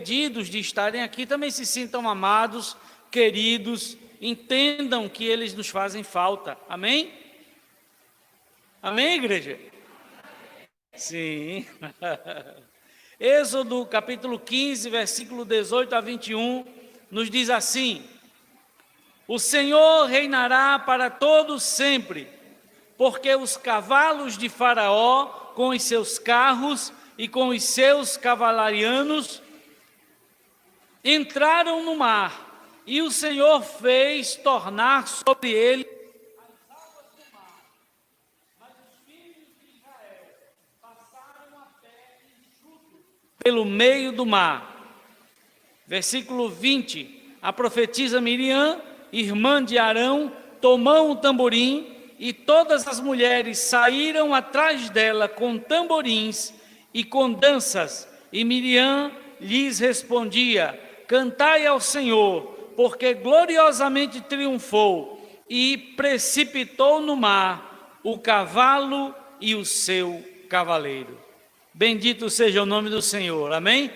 impedidos de estarem aqui também se sintam amados, queridos, entendam que eles nos fazem falta. Amém? Amém, igreja? Sim. Êxodo capítulo 15, versículo 18 a 21, nos diz assim: o Senhor reinará para todos sempre, porque os cavalos de Faraó, com os seus carros e com os seus cavalarianos, entraram no mar, e o Senhor fez tornar sobre ele as águas do mar. Mas os filhos de Israel passaram a pé enxuto pelo meio do mar. Versículo 20, a profetisa Miriam, irmã de Arão, tomou um tamborim, e todas as mulheres saíram atrás dela com tamborins e com danças, e Miriam lhes respondia: cantai ao Senhor, porque gloriosamente triunfou, e precipitou no mar o cavalo e o seu cavaleiro. Bendito seja o nome do Senhor, amém?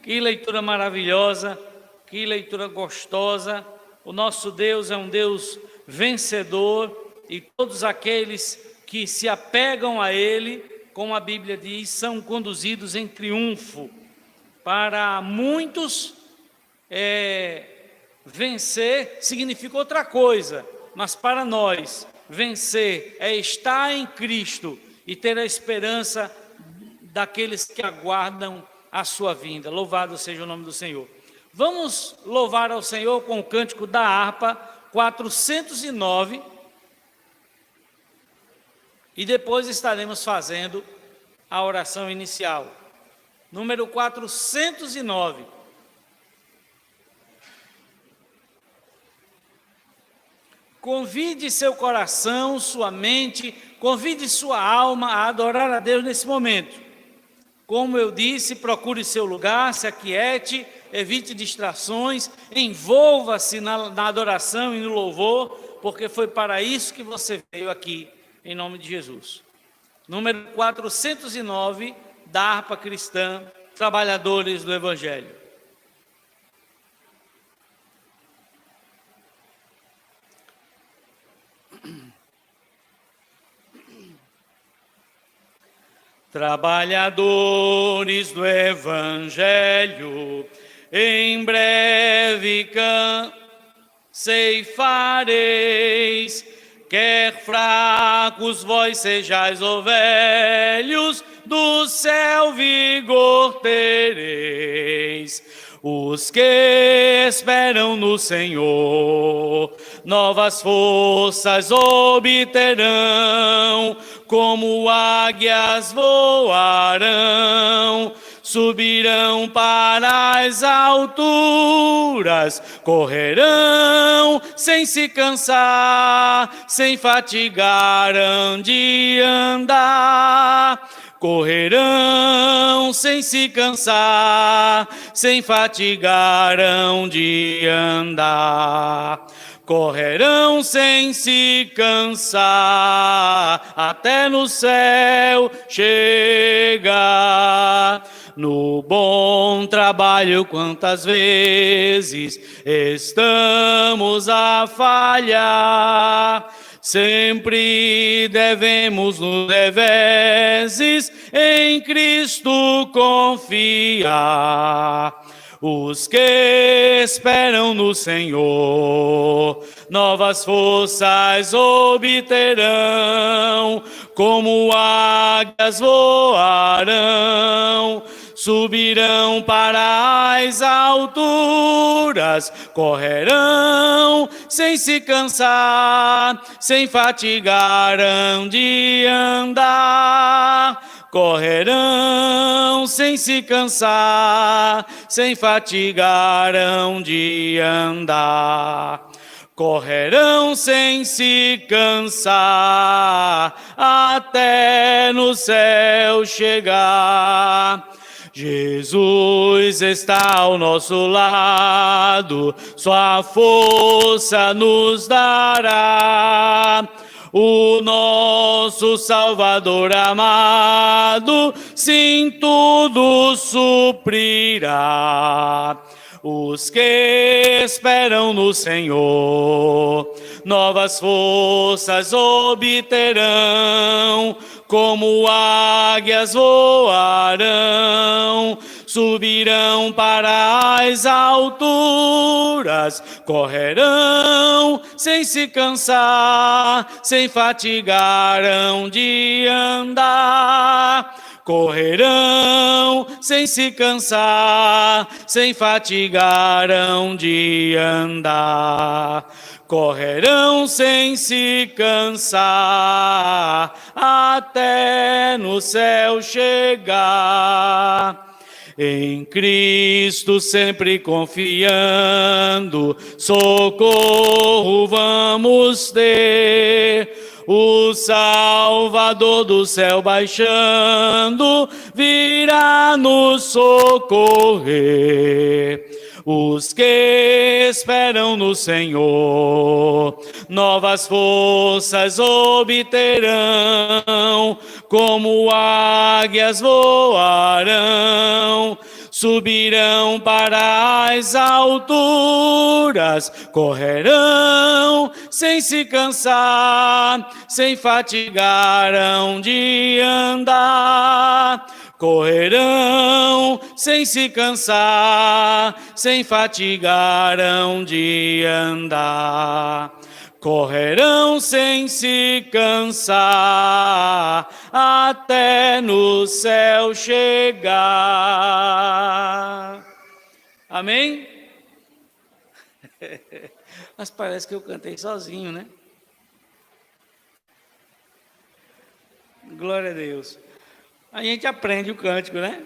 Que leitura maravilhosa, que leitura gostosa. O nosso Deus é um Deus vencedor, e todos aqueles que se apegam a Ele, como a Bíblia diz, são conduzidos em triunfo. Para muitos, vencer significa outra coisa, mas para nós, vencer é estar em Cristo e ter a esperança daqueles que aguardam a sua vinda. Louvado seja o nome do Senhor. Vamos louvar ao Senhor com o cântico da harpa 409, e depois estaremos fazendo a oração inicial. Número 409. Convide seu coração, sua mente, convide sua alma a adorar a Deus nesse momento. Como eu disse, procure seu lugar, se aquiete, evite distrações, envolva-se na adoração e no louvor, porque foi para isso que você veio aqui, em nome de Jesus. Número 409 da harpa cristã, Trabalhadores do Evangelho. Trabalhadores do Evangelho, em breve ceifareis, quer fracos vós sejais ou velhos, do céu vigor tereis. Os que esperam no Senhor, novas forças obterão, como águias voarão, subirão para as alturas, correrão sem se cansar, sem fatigarão de andar. Correrão sem se cansar, sem fatigarão de andar. Correrão sem se cansar, até no céu chegar. No bom trabalho, quantas vezes estamos a falhar. Sempre devemos nos reveses em Cristo confiar. Os que esperam no Senhor, novas forças obterão, como águias voarão, subirão para as alturas, correrão sem se cansar, sem fatigarão de andar. Correrão sem se cansar, sem fatigarão de andar. Correrão sem se cansar, até no céu chegar. Jesus está ao nosso lado, sua força nos dará. o nosso Salvador amado, sim, tudo suprirá. Os que esperam no Senhor, novas forças obterão, como águias voarão, subirão para as alturas, correrão sem se cansar, sem fatigarão de andar. Correrão sem se cansar, sem fatigarão de andar. Correrão sem se cansar, até no céu chegar. Em Cristo sempre confiando, socorro vamos ter. O Salvador do céu baixando, virá nos socorrer. Os que esperam no Senhor, novas forças obterão, como águias voarão, subirão para as alturas, correrão sem se cansar, sem fatigarão de andar. Correrão sem se cansar, sem fatigarão de andar. Correrão sem se cansar, até no céu chegar. Amém? Mas parece que eu cantei sozinho, né? Glória a Deus. A gente aprende o cântico, né?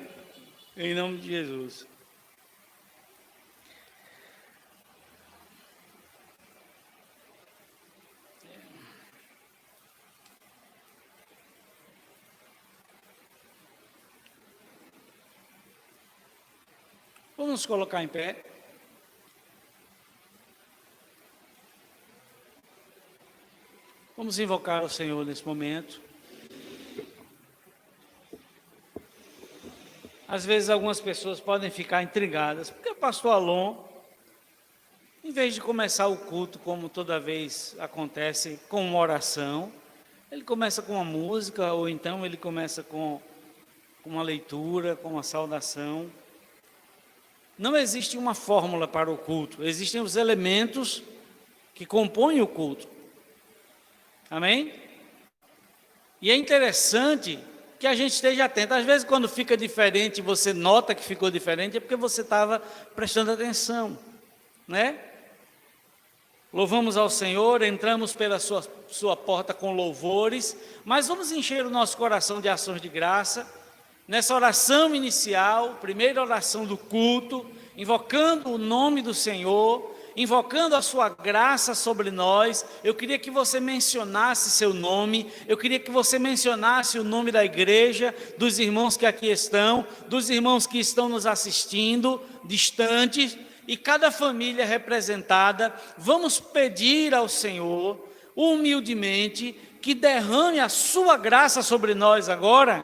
Em nome de Jesus. Vamos nos colocar em pé. Vamos invocar o Senhor nesse momento. Às vezes algumas pessoas podem ficar intrigadas, porque o pastor Alon, em vez de começar o culto como toda vez acontece, com uma oração, ele começa com uma música, ou então ele começa com uma leitura, com uma saudação. Não existe uma fórmula para o culto, existem os elementos que compõem o culto. Amém? E é interessante que a gente esteja atento. Às vezes, quando fica diferente, você nota que ficou diferente, é porque você estava prestando atenção, né? Louvamos ao Senhor, entramos pela sua porta com louvores, mas vamos encher o nosso coração de ações de graça, nessa oração inicial, primeira oração do culto, invocando o nome do Senhor, invocando a sua graça sobre nós. Eu queria que você mencionasse seu nome, eu queria que você mencionasse o nome da igreja, dos irmãos que aqui estão, dos irmãos que estão nos assistindo, distantes, e cada família representada. Vamos pedir ao Senhor, humildemente, que derrame a sua graça sobre nós agora,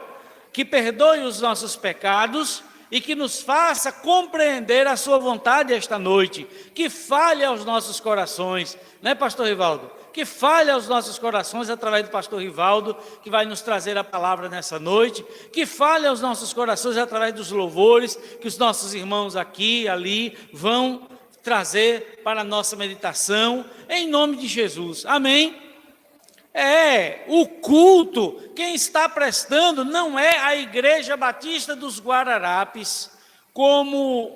que perdoe os nossos pecados, e que nos faça compreender a sua vontade esta noite, que fale aos nossos corações, né, pastor Rivaldo? Que fale aos nossos corações através do pastor Rivaldo, que vai nos trazer a palavra nessa noite, que fale aos nossos corações através dos louvores, que os nossos irmãos aqui e ali vão trazer para a nossa meditação, em nome de Jesus, amém? O culto, quem está prestando não é a Igreja Batista dos Guararapes, como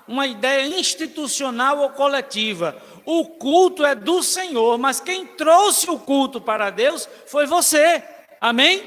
uma ideia institucional ou coletiva. O culto é do Senhor, mas quem trouxe o culto para Deus foi você, amém?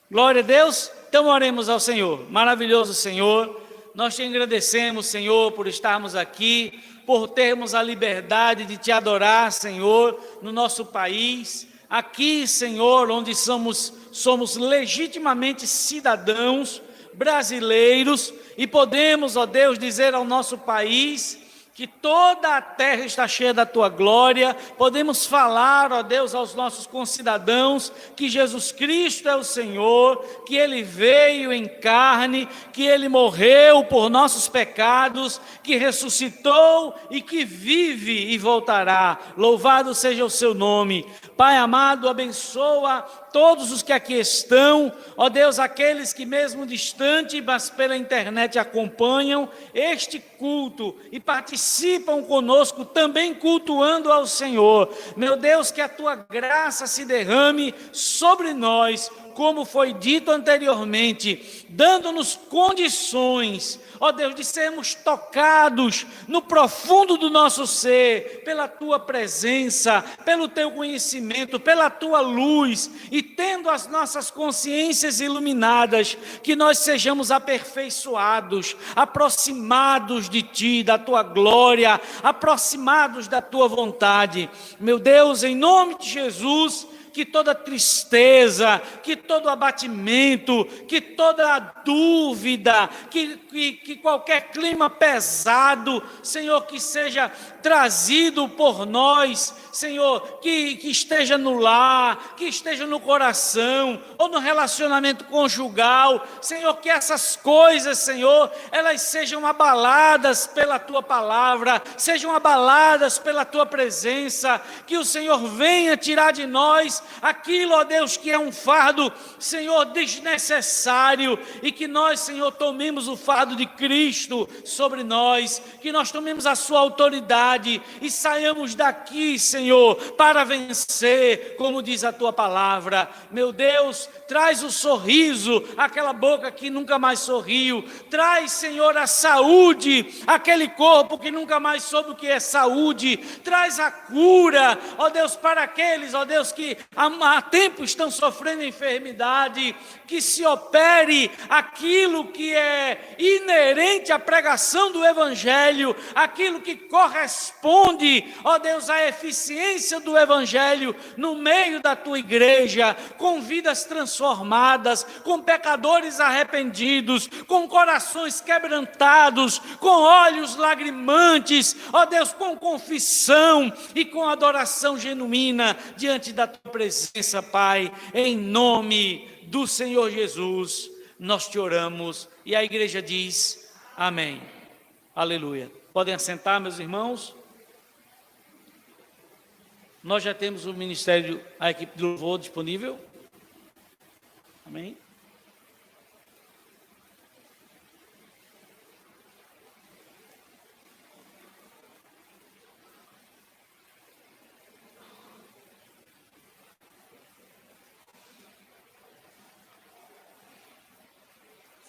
Glória a Deus. Então oremos ao Senhor. Maravilhoso Senhor, nós te agradecemos, Senhor, por estarmos aqui, por termos a liberdade de te adorar, Senhor, no nosso país, aqui, Senhor, onde somos legitimamente cidadãos brasileiros, e podemos, ó Deus, dizer ao nosso país que toda a terra está cheia da tua glória. Podemos falar, ó Deus, aos nossos concidadãos que Jesus Cristo é o Senhor, que Ele veio em carne, que Ele morreu por nossos pecados, que ressuscitou e que vive e voltará. Louvado seja o seu nome. Pai amado, abençoa todos os que aqui estão, ó Deus, aqueles que mesmo distante, mas pela internet acompanham este culto e participam conosco também cultuando ao Senhor. Meu Deus, que a tua graça se derrame sobre nós, como foi dito anteriormente, dando-nos condições, ó Deus, de sermos tocados no profundo do nosso ser, pela tua presença, pelo teu conhecimento, pela tua luz, e tendo as nossas consciências iluminadas, que nós sejamos aperfeiçoados, aproximados de ti, da tua glória, aproximados da tua vontade. Meu Deus, em nome de Jesus, que toda tristeza, que todo abatimento, que toda dúvida, que qualquer clima pesado, Senhor, que seja trazido por nós, Senhor, que esteja no lar, que esteja no coração, ou no relacionamento conjugal, Senhor, que essas coisas, Senhor, elas sejam abaladas pela Tua palavra, sejam abaladas pela Tua presença, que o Senhor venha tirar de nós aquilo, ó Deus, que é um fardo, Senhor, desnecessário, e que nós, Senhor, tomemos o fardo de Cristo sobre nós, que nós tomemos a sua autoridade e saiamos daqui, Senhor, para vencer, como diz a tua palavra. Meu Deus, traz o sorriso àquela boca que nunca mais sorriu, traz, Senhor, a saúde àquele corpo que nunca mais soube o que é saúde, traz a cura, ó Deus, para aqueles, ó Deus, que há tempo estão sofrendo enfermidade, que se opere aquilo que é inerente à pregação do Evangelho, aquilo que corresponde, ó Deus, à eficiência do Evangelho no meio da tua igreja, com vidas transformadas, com pecadores arrependidos, com corações quebrantados, com olhos lagrimantes, ó Deus, com confissão e com adoração genuína diante da tua presença, Pai, em nome do Senhor Jesus, nós te oramos, e a igreja diz, amém, aleluia. Podem assentar, meus irmãos. Nós já temos o ministério, a equipe de louvor disponível, amém.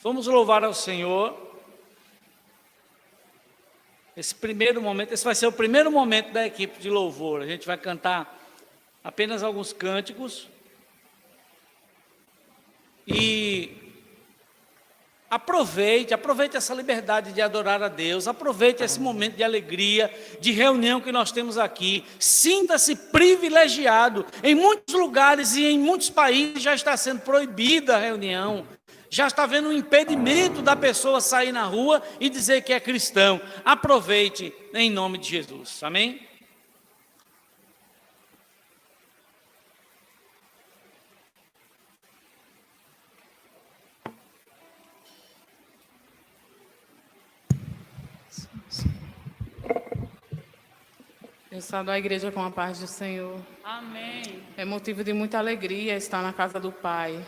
Vamos louvar ao Senhor. Esse primeiro momento, esse vai ser o primeiro momento da equipe de louvor. A gente vai cantar apenas alguns cânticos. E aproveite essa liberdade de adorar a Deus, aproveite esse momento de alegria, de reunião que nós temos aqui. Sinta-se privilegiado. Em muitos lugares e em muitos países já está sendo proibida a reunião. Já está havendo um impedimento da pessoa sair na rua e dizer que é cristão. Aproveite em nome de Jesus. Amém? Eu saúdo a igreja com a paz do Senhor. Amém. É motivo de muita alegria estar na casa do Pai.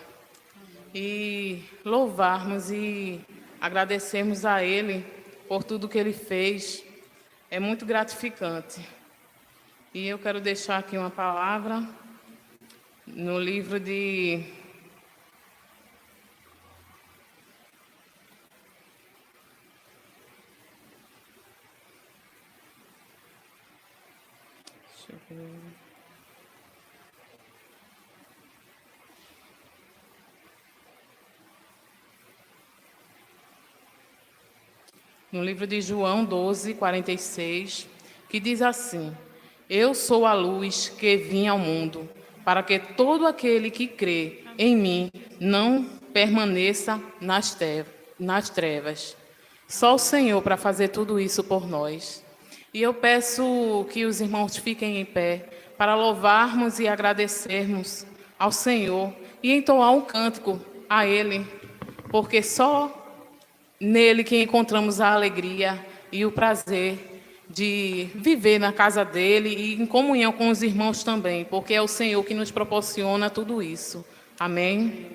E louvarmos e agradecermos a Ele por tudo que Ele fez. É muito gratificante. E eu quero deixar aqui uma palavra no livro de... Deixa eu ver... No livro de João 12, 46, que diz assim: Eu sou a luz que vim ao mundo, para que todo aquele que crê em mim não permaneça nas trevas. Só o Senhor para fazer tudo isso por nós. E eu peço que os irmãos fiquem em pé para louvarmos e agradecermos ao Senhor e entoar um cântico a Ele, porque só nele que encontramos a alegria e o prazer de viver na casa dele e em comunhão com os irmãos também, porque é o Senhor que nos proporciona tudo isso. Amém?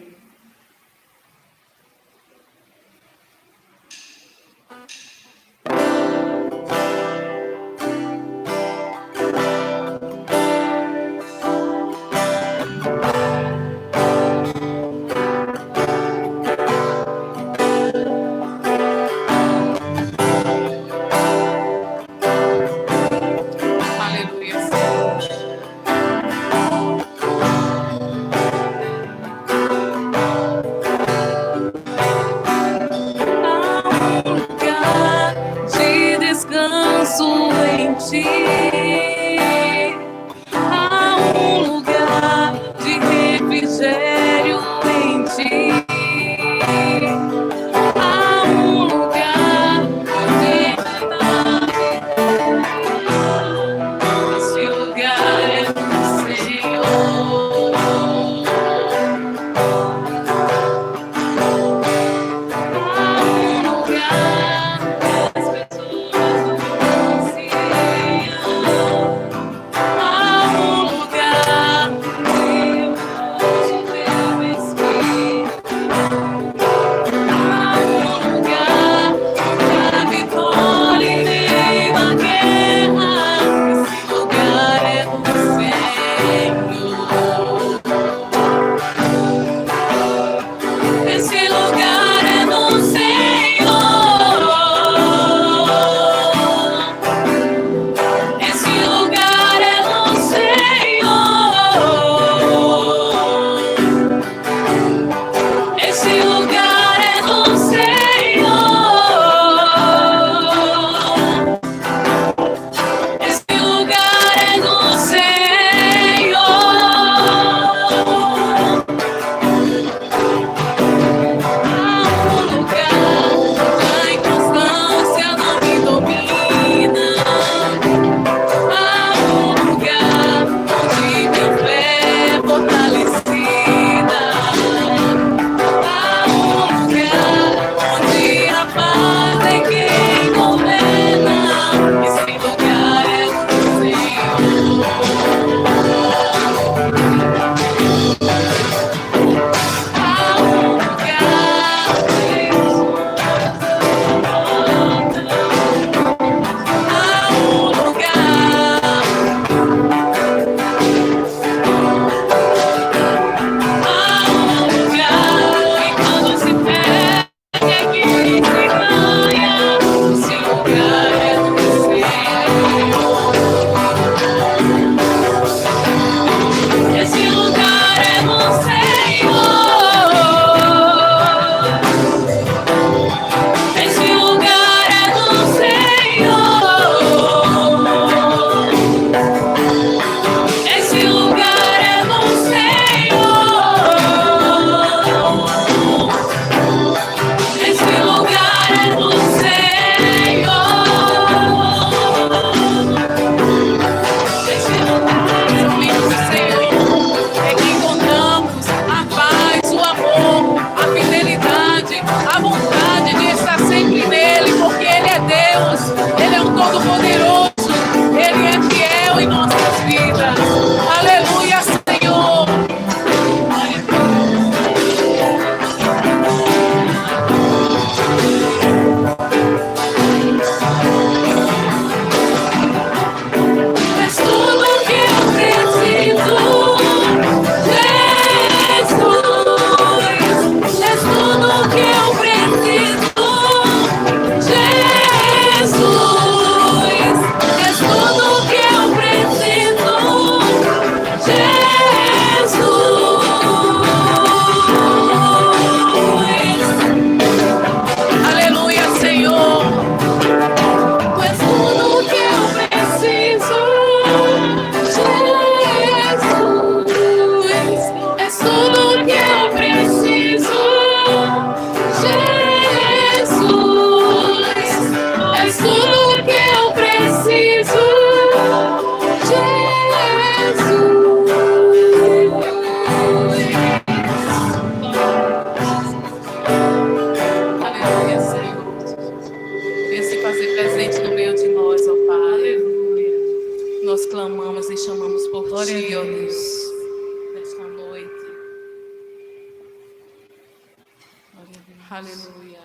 Aleluia.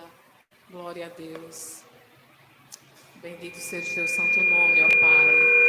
Glória a Deus. Bendito seja o teu santo nome, ó Pai.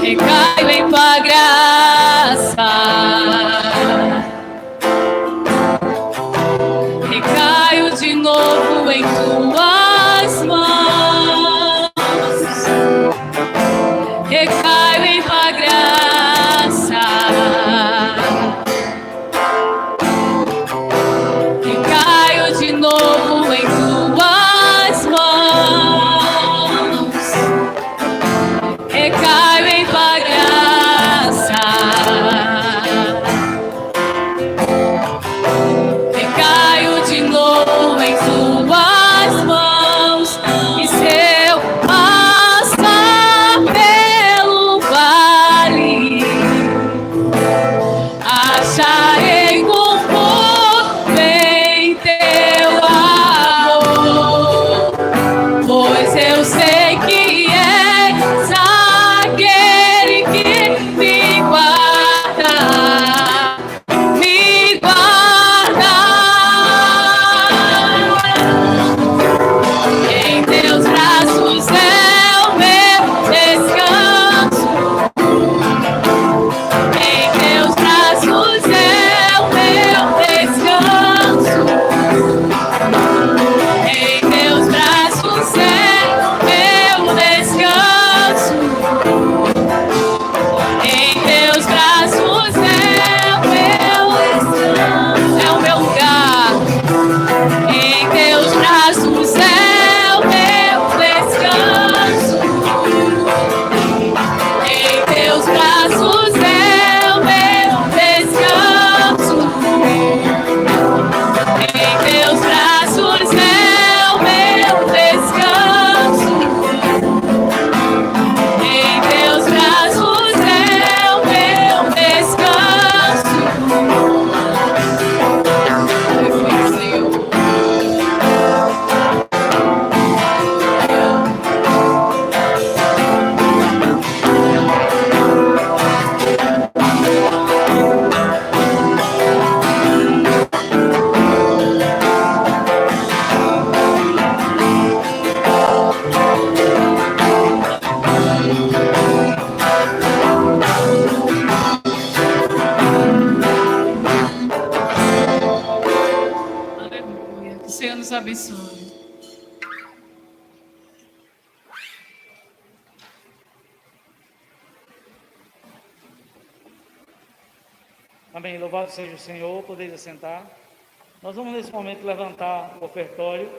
Recaio em tua graça, recaio de novo em tuas mãos, recaio em tua graça, recaio de novo em tuas mãos, recaio em tua graça, recaio de novo em tuas mãos, e se eu passar pelo vale, acharei conforto em teu amor, pois eu sei que és aquele que me guarda, me guarda. Em teus braços é o meu descanso, em teus braços é o meu descanso, em teus braços é o meu descanso, em teus braços é o meu descanso, é o meu lugar, em teus braços é o meu descanso, em teus braços é o meu descanso, em teus braços é o meu descanso, em teus braços é o meu descanso. Aleluia. Que o Senhor nos abençoe. Amém. Louvado seja o Senhor. Podeis assentar. Nós vamos nesse momento levantar o ofertório.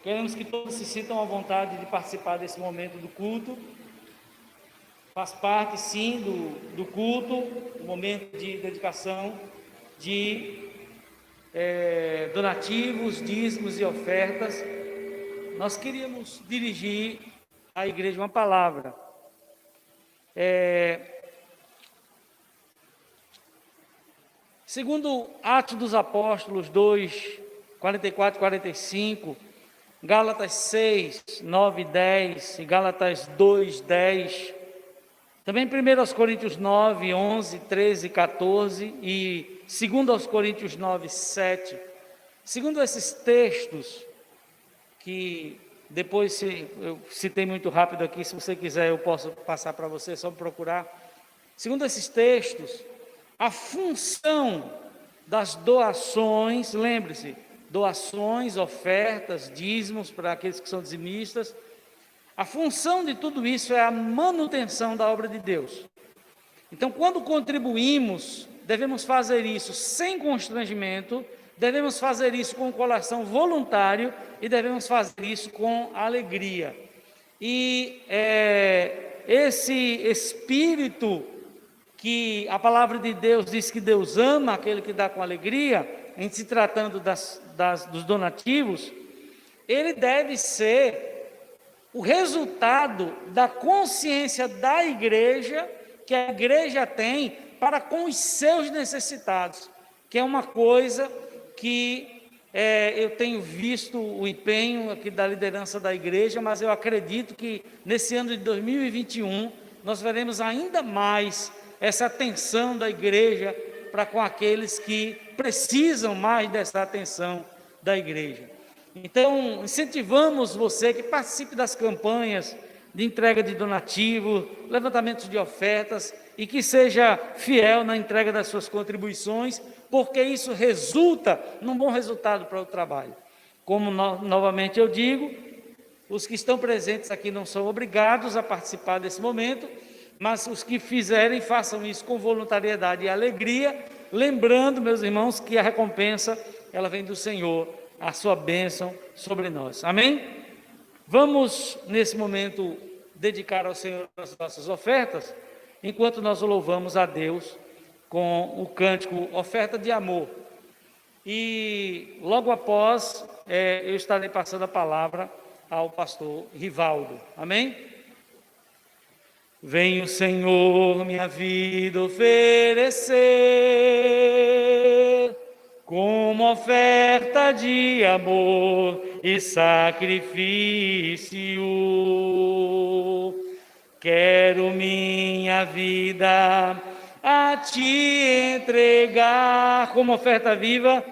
Queremos que todos se sintam à vontade de participar desse momento do culto. Faz parte, sim, do culto, o momento de dedicação de donativos, dízimos e ofertas. Nós queríamos dirigir à igreja uma palavra. Segundo Atos dos Apóstolos 2, 44 e 45, Gálatas 6, 9 e 10 e Gálatas 2, 10, também 1 Coríntios 9, 11, 13 e 14 e 2 Coríntios 9, 7. Segundo esses textos, que depois eu citei muito rápido aqui, se você quiser eu posso passar para você, é só procurar. Segundo esses textos, a função das doações, lembre-se, doações, ofertas, dízimos para aqueles que são dizimistas, a função de tudo isso é a manutenção da obra de Deus. Então, quando contribuímos, devemos fazer isso sem constrangimento, devemos fazer isso com o coração voluntário e devemos fazer isso com alegria. E esse espírito que a palavra de Deus diz que Deus ama aquele que dá com alegria, em se tratando dos donativos, ele deve ser o resultado da consciência da igreja, que a igreja tem para com os seus necessitados, que é uma coisa que eu tenho visto o empenho aqui da liderança da igreja, mas eu acredito que nesse ano de 2021 nós veremos ainda mais essa atenção da igreja para com aqueles que precisam mais dessa atenção da igreja. Então, incentivamos você que participe das campanhas de entrega de donativo, levantamento de ofertas e que seja fiel na entrega das suas contribuições, porque isso resulta num bom resultado para o trabalho. Como novamente eu digo, os que estão presentes aqui não são obrigados a participar desse momento, mas os que fizerem, façam isso com voluntariedade e alegria, lembrando, meus irmãos, que a recompensa, ela vem do Senhor, a sua bênção sobre nós. Amém? Vamos, nesse momento, dedicar ao Senhor as nossas ofertas, enquanto nós louvamos a Deus com o cântico Oferta de Amor. E logo após, eu estarei passando a palavra ao pastor Rivaldo. Amém? Vem o Senhor minha vida oferecer, como oferta de amor e sacrifício. Quero minha vida a Ti entregar, como oferta viva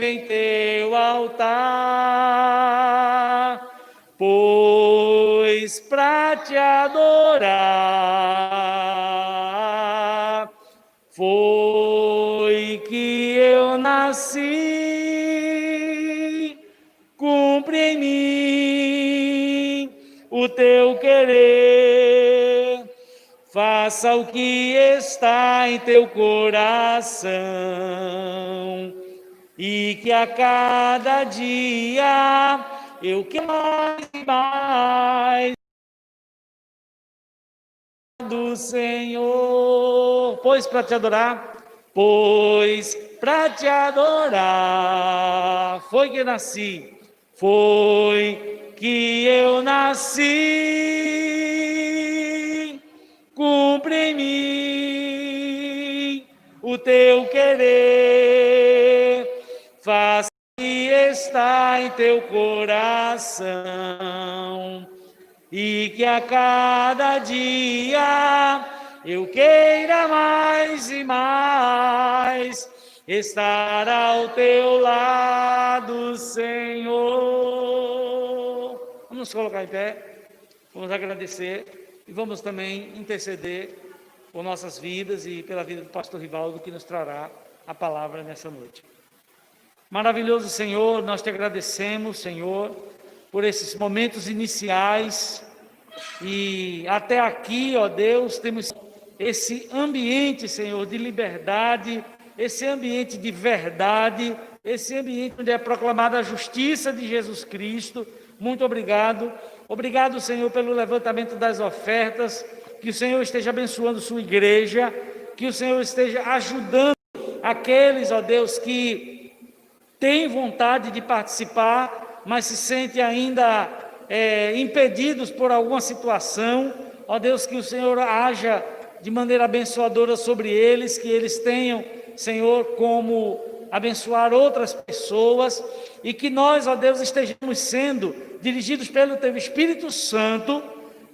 em Teu altar. Pois para Te adorar foi que eu nasci. Cumpre em mim o Teu querer, faça o que está em Teu coração, e que a cada dia eu quero mais e mais do Senhor. Pois para Te adorar foi que nasci, foi que eu nasci. Cumpre em mim o Teu querer, faça o que está em Teu coração, e que a cada dia eu queira mais e mais estar ao Teu lado, Senhor. Vamos nos colocar em pé, vamos agradecer e vamos também interceder por nossas vidas e pela vida do pastor Rivaldo, que nos trará a palavra nessa noite. Maravilhoso Senhor, nós Te agradecemos, Senhor, por esses momentos iniciais, e até aqui, ó Deus, temos esse ambiente, Senhor, de liberdade, esse ambiente de verdade, esse ambiente onde é proclamada a justiça de Jesus Cristo. Muito obrigado. Obrigado, Senhor, pelo levantamento das ofertas, que o Senhor esteja abençoando sua igreja, que o Senhor esteja ajudando aqueles, ó Deus, que têm vontade de participar, mas se sentem ainda impedidos por alguma situação. Ó Deus, que o Senhor haja de maneira abençoadora sobre eles, que eles tenham, Senhor, como abençoar outras pessoas, e que nós, ó Deus, estejamos sendo dirigidos pelo Teu Espírito Santo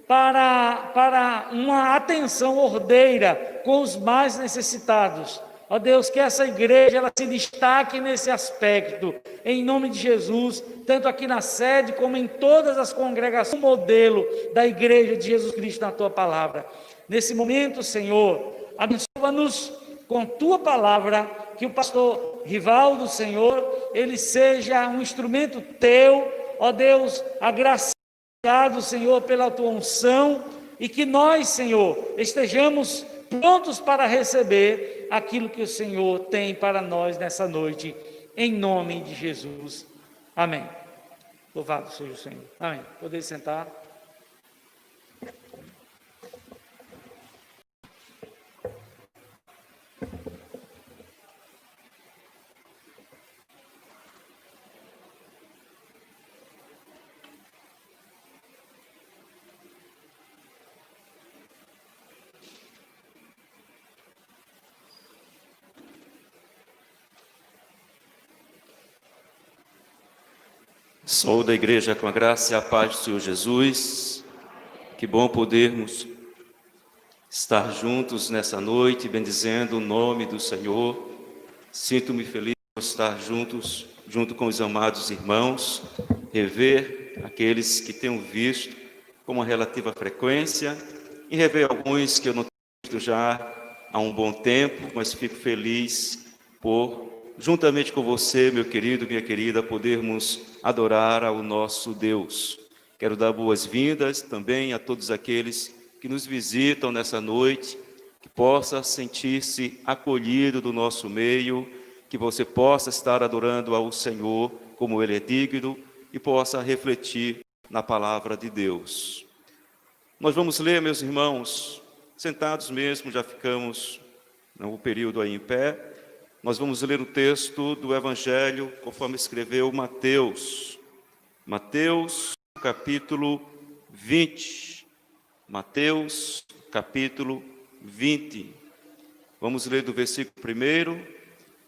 para uma atenção ordeira com os mais necessitados. Ó Deus, que essa igreja ela se destaque nesse aspecto, em nome de Jesus, tanto aqui na sede como em todas as congregações, o modelo da igreja de Jesus Cristo na Tua palavra. Nesse momento, Senhor, abençoa-nos com Tua palavra, que o pastor Rivaldo, Senhor, ele seja um instrumento Teu, ó Deus, agraciado, Senhor, pela Tua unção, e que nós, Senhor, estejamos prontos para receber aquilo que o Senhor tem para nós nessa noite, em nome de Jesus. Amém. Louvado seja o Senhor. Amém. Poder sentar. Sou da igreja com a graça e a paz do Senhor Jesus. Que bom podermos estar juntos nessa noite, bendizendo o nome do Senhor. Sinto-me feliz por estar junto com os amados irmãos, rever aqueles que tenho visto com uma relativa frequência e rever alguns que eu não tenho visto já há um bom tempo, mas fico feliz por, juntamente com você, meu querido, minha querida, podermos adorar ao nosso Deus. Quero dar boas-vindas também a todos aqueles que nos visitam nessa noite, que possa sentir-se acolhido do nosso meio, que você possa estar adorando ao Senhor como Ele é digno e possa refletir na palavra de Deus. Nós vamos ler, meus irmãos, sentados mesmo, já ficamos no período aí em pé. Nós vamos ler o texto do Evangelho, conforme escreveu Mateus. Mateus, capítulo 20. Mateus, capítulo 20. Vamos ler do versículo 1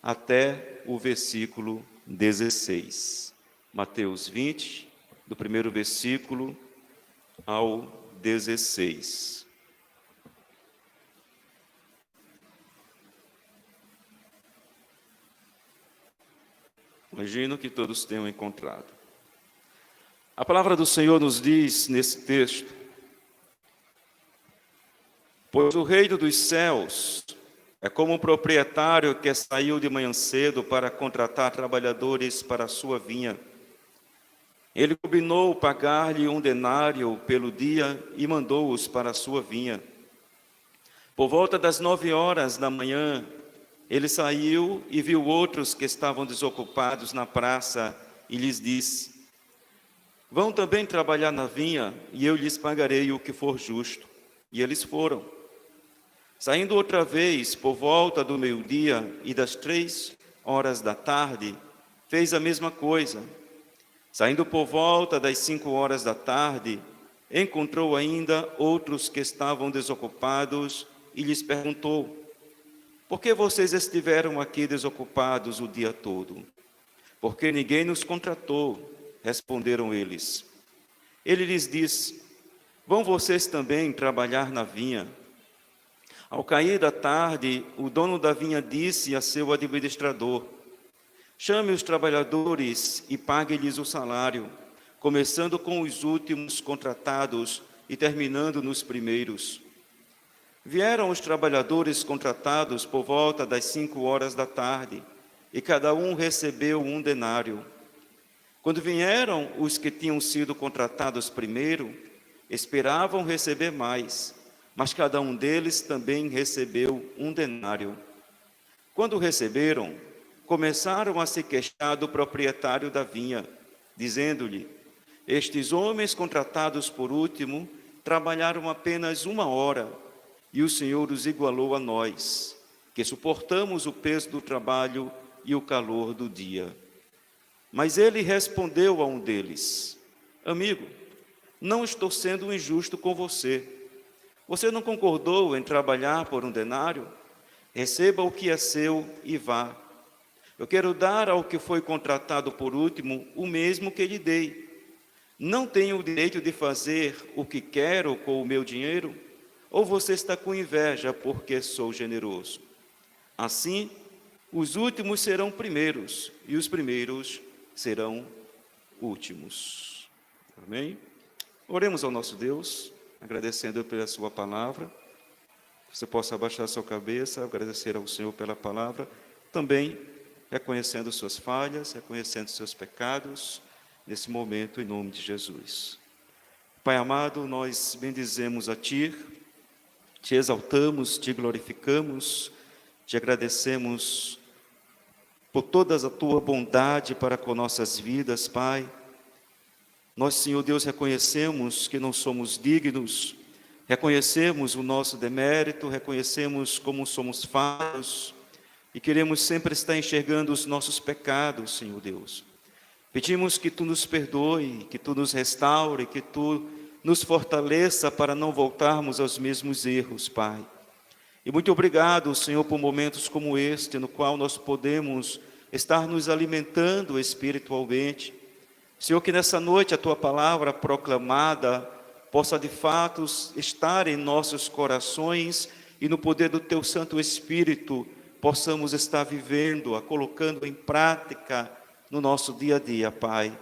até o versículo 16. Mateus 20, do primeiro versículo ao 16. Imagino que todos tenham encontrado. A palavra do Senhor nos diz nesse texto: pois o reino dos céus é como um proprietário que saiu de manhã cedo para contratar trabalhadores para a sua vinha. Ele combinou pagar-lhe 1 denário pelo dia e mandou-os para a sua vinha. Por volta das 9 horas da manhã, ele saiu e viu outros que estavam desocupados na praça e lhes disse: vão também trabalhar na vinha e eu lhes pagarei o que for justo. E eles foram. Saindo outra vez por volta do meio-dia e das 3 horas da tarde, fez a mesma coisa. Saindo por volta das 5 horas da tarde, encontrou ainda outros que estavam desocupados e lhes perguntou: por que vocês estiveram aqui desocupados o dia todo? Porque ninguém nos contratou, responderam eles. Ele lhes disse: vão vocês também trabalhar na vinha. Ao cair da tarde, o dono da vinha disse a seu administrador: chame os trabalhadores e pague-lhes o salário, começando com os últimos contratados e terminando nos primeiros. Vieram os trabalhadores contratados por volta das 5 horas da tarde, e cada um recebeu 1 denário. Quando vieram os que tinham sido contratados primeiro, esperavam receber mais, mas cada um deles também recebeu 1 denário. Quando receberam, começaram a se queixar do proprietário da vinha, dizendo-lhe: estes homens contratados por último trabalharam apenas 1 hora, e o Senhor os igualou a nós, que suportamos o peso do trabalho e o calor do dia. Mas ele respondeu a um deles: amigo, não estou sendo injusto com você. Você não concordou em trabalhar por 1 denário? Receba o que é seu e vá. Eu quero dar ao que foi contratado por último o mesmo que lhe dei. Não tenho o direito de fazer o que quero com o meu dinheiro? Ou você está com inveja porque sou generoso? Assim, os últimos serão primeiros e os primeiros serão últimos. Amém? Oremos ao nosso Deus, agradecendo pela sua palavra. Você possa abaixar sua cabeça, agradecer ao Senhor pela palavra, também reconhecendo suas falhas, reconhecendo seus pecados, nesse momento, em nome de Jesus. Pai amado, nós bendizemos a Ti, Te exaltamos, Te glorificamos, Te agradecemos por toda a Tua bondade para com nossas vidas, Pai. Nós, Senhor Deus, reconhecemos que não somos dignos, reconhecemos o nosso demérito, reconhecemos como somos falhos e queremos sempre estar enxergando os nossos pecados, Senhor Deus. Pedimos que Tu nos perdoe, que Tu nos restaure, que Tu nos fortaleça para não voltarmos aos mesmos erros, Pai. E muito obrigado, Senhor, por momentos como este, no qual nós podemos estar nos alimentando espiritualmente. Senhor, que nessa noite a Tua palavra proclamada possa de fato estar em nossos corações e no poder do Teu Santo Espírito possamos estar vivendo, colocando em prática no nosso dia a dia, Pai.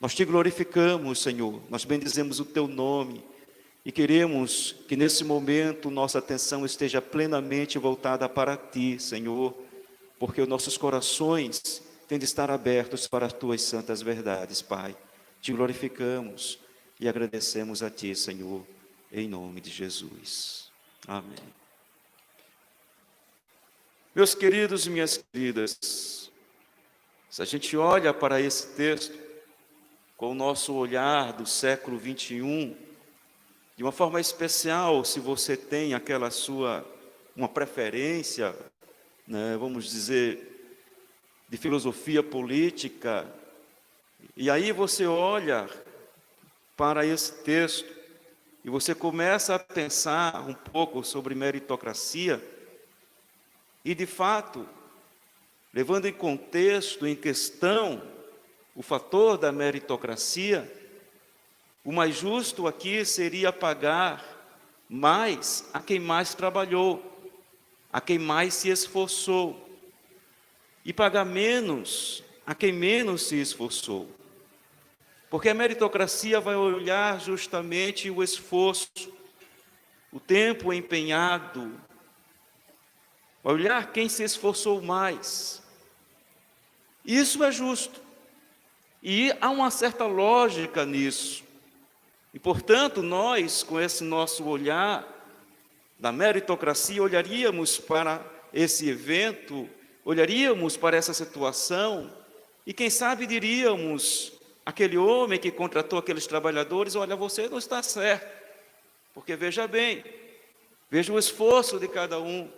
Nós Te glorificamos, Senhor, nós bendizemos o Teu nome e queremos que nesse momento nossa atenção esteja plenamente voltada para Ti, Senhor, porque os nossos corações têm de estar abertos para as Tuas santas verdades, Pai. Te glorificamos e agradecemos a Ti, Senhor, em nome de Jesus. Amém. Meus queridos e minhas queridas, se a gente olha para esse texto com o nosso olhar do século 21, de uma forma especial, se você tem aquela uma preferência, né, vamos dizer, de filosofia política, e aí você olha para esse texto e você começa a pensar um pouco sobre meritocracia, e de fato, levando em contexto, em questão, o fator da meritocracia, o mais justo aqui seria pagar mais a quem mais trabalhou, a quem mais se esforçou, e pagar menos a quem menos se esforçou. Porque a meritocracia vai olhar justamente o esforço, o tempo empenhado, vai olhar quem se esforçou mais. Isso é justo. E há uma certa lógica nisso. E, portanto, nós, com esse nosso olhar da meritocracia, olharíamos para esse evento, olharíamos para essa situação, e quem sabe diríamos, aquele homem que contratou aqueles trabalhadores, olha, você não está certo, porque veja bem, veja o esforço de cada um,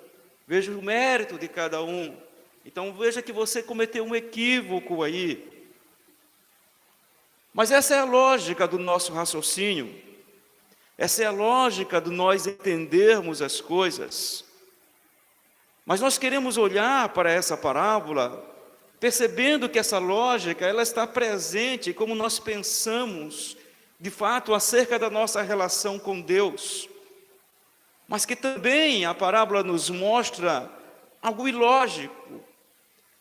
veja o mérito de cada um, então veja que você cometeu um equívoco aí. Mas essa é a lógica do nosso raciocínio, essa é a lógica de nós entendermos as coisas. Mas nós queremos olhar para essa parábola, percebendo que essa lógica, ela está presente como nós pensamos, de fato, acerca da nossa relação com Deus. Mas que também a parábola nos mostra algo ilógico,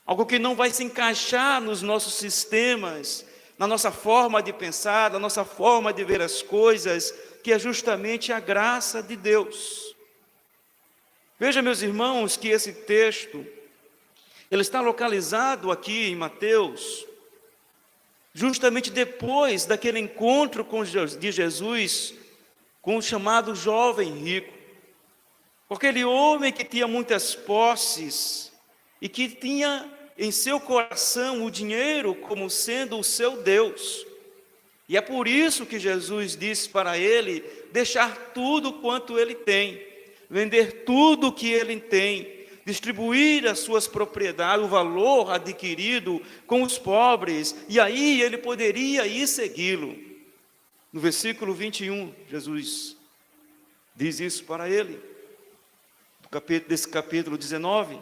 algo que não vai se encaixar nos nossos sistemas, na nossa forma de pensar, na nossa forma de ver as coisas, que é justamente a graça de Deus. Veja, meus irmãos, que esse texto, ele está localizado aqui em Mateus, justamente depois daquele encontro de Jesus com o chamado jovem rico, com aquele homem que tinha muitas posses e que tinha em seu coração o dinheiro como sendo o seu Deus. E é por isso que Jesus disse para ele deixar tudo quanto ele tem, vender tudo que ele tem, distribuir as suas propriedades, o valor adquirido com os pobres, e aí ele poderia ir segui-lo. No versículo 21, Jesus diz isso para ele, desse capítulo 19.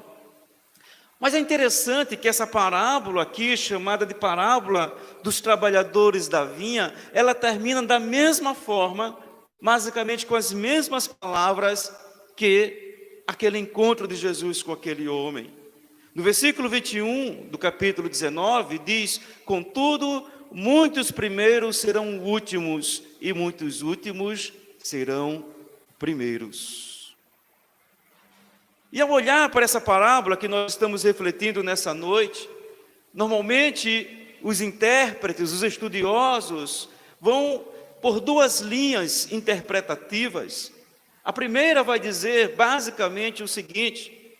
Mas é interessante que essa parábola aqui, chamada de parábola dos trabalhadores da vinha, ela termina da mesma forma, basicamente com as mesmas palavras que aquele encontro de Jesus com aquele homem. No versículo 21 do capítulo 19 diz: contudo, muitos primeiros serão últimos e muitos últimos serão primeiros. E ao olhar para essa parábola que nós estamos refletindo nessa noite, normalmente os intérpretes, os estudiosos, vão por duas linhas interpretativas. A primeira vai dizer basicamente o seguinte,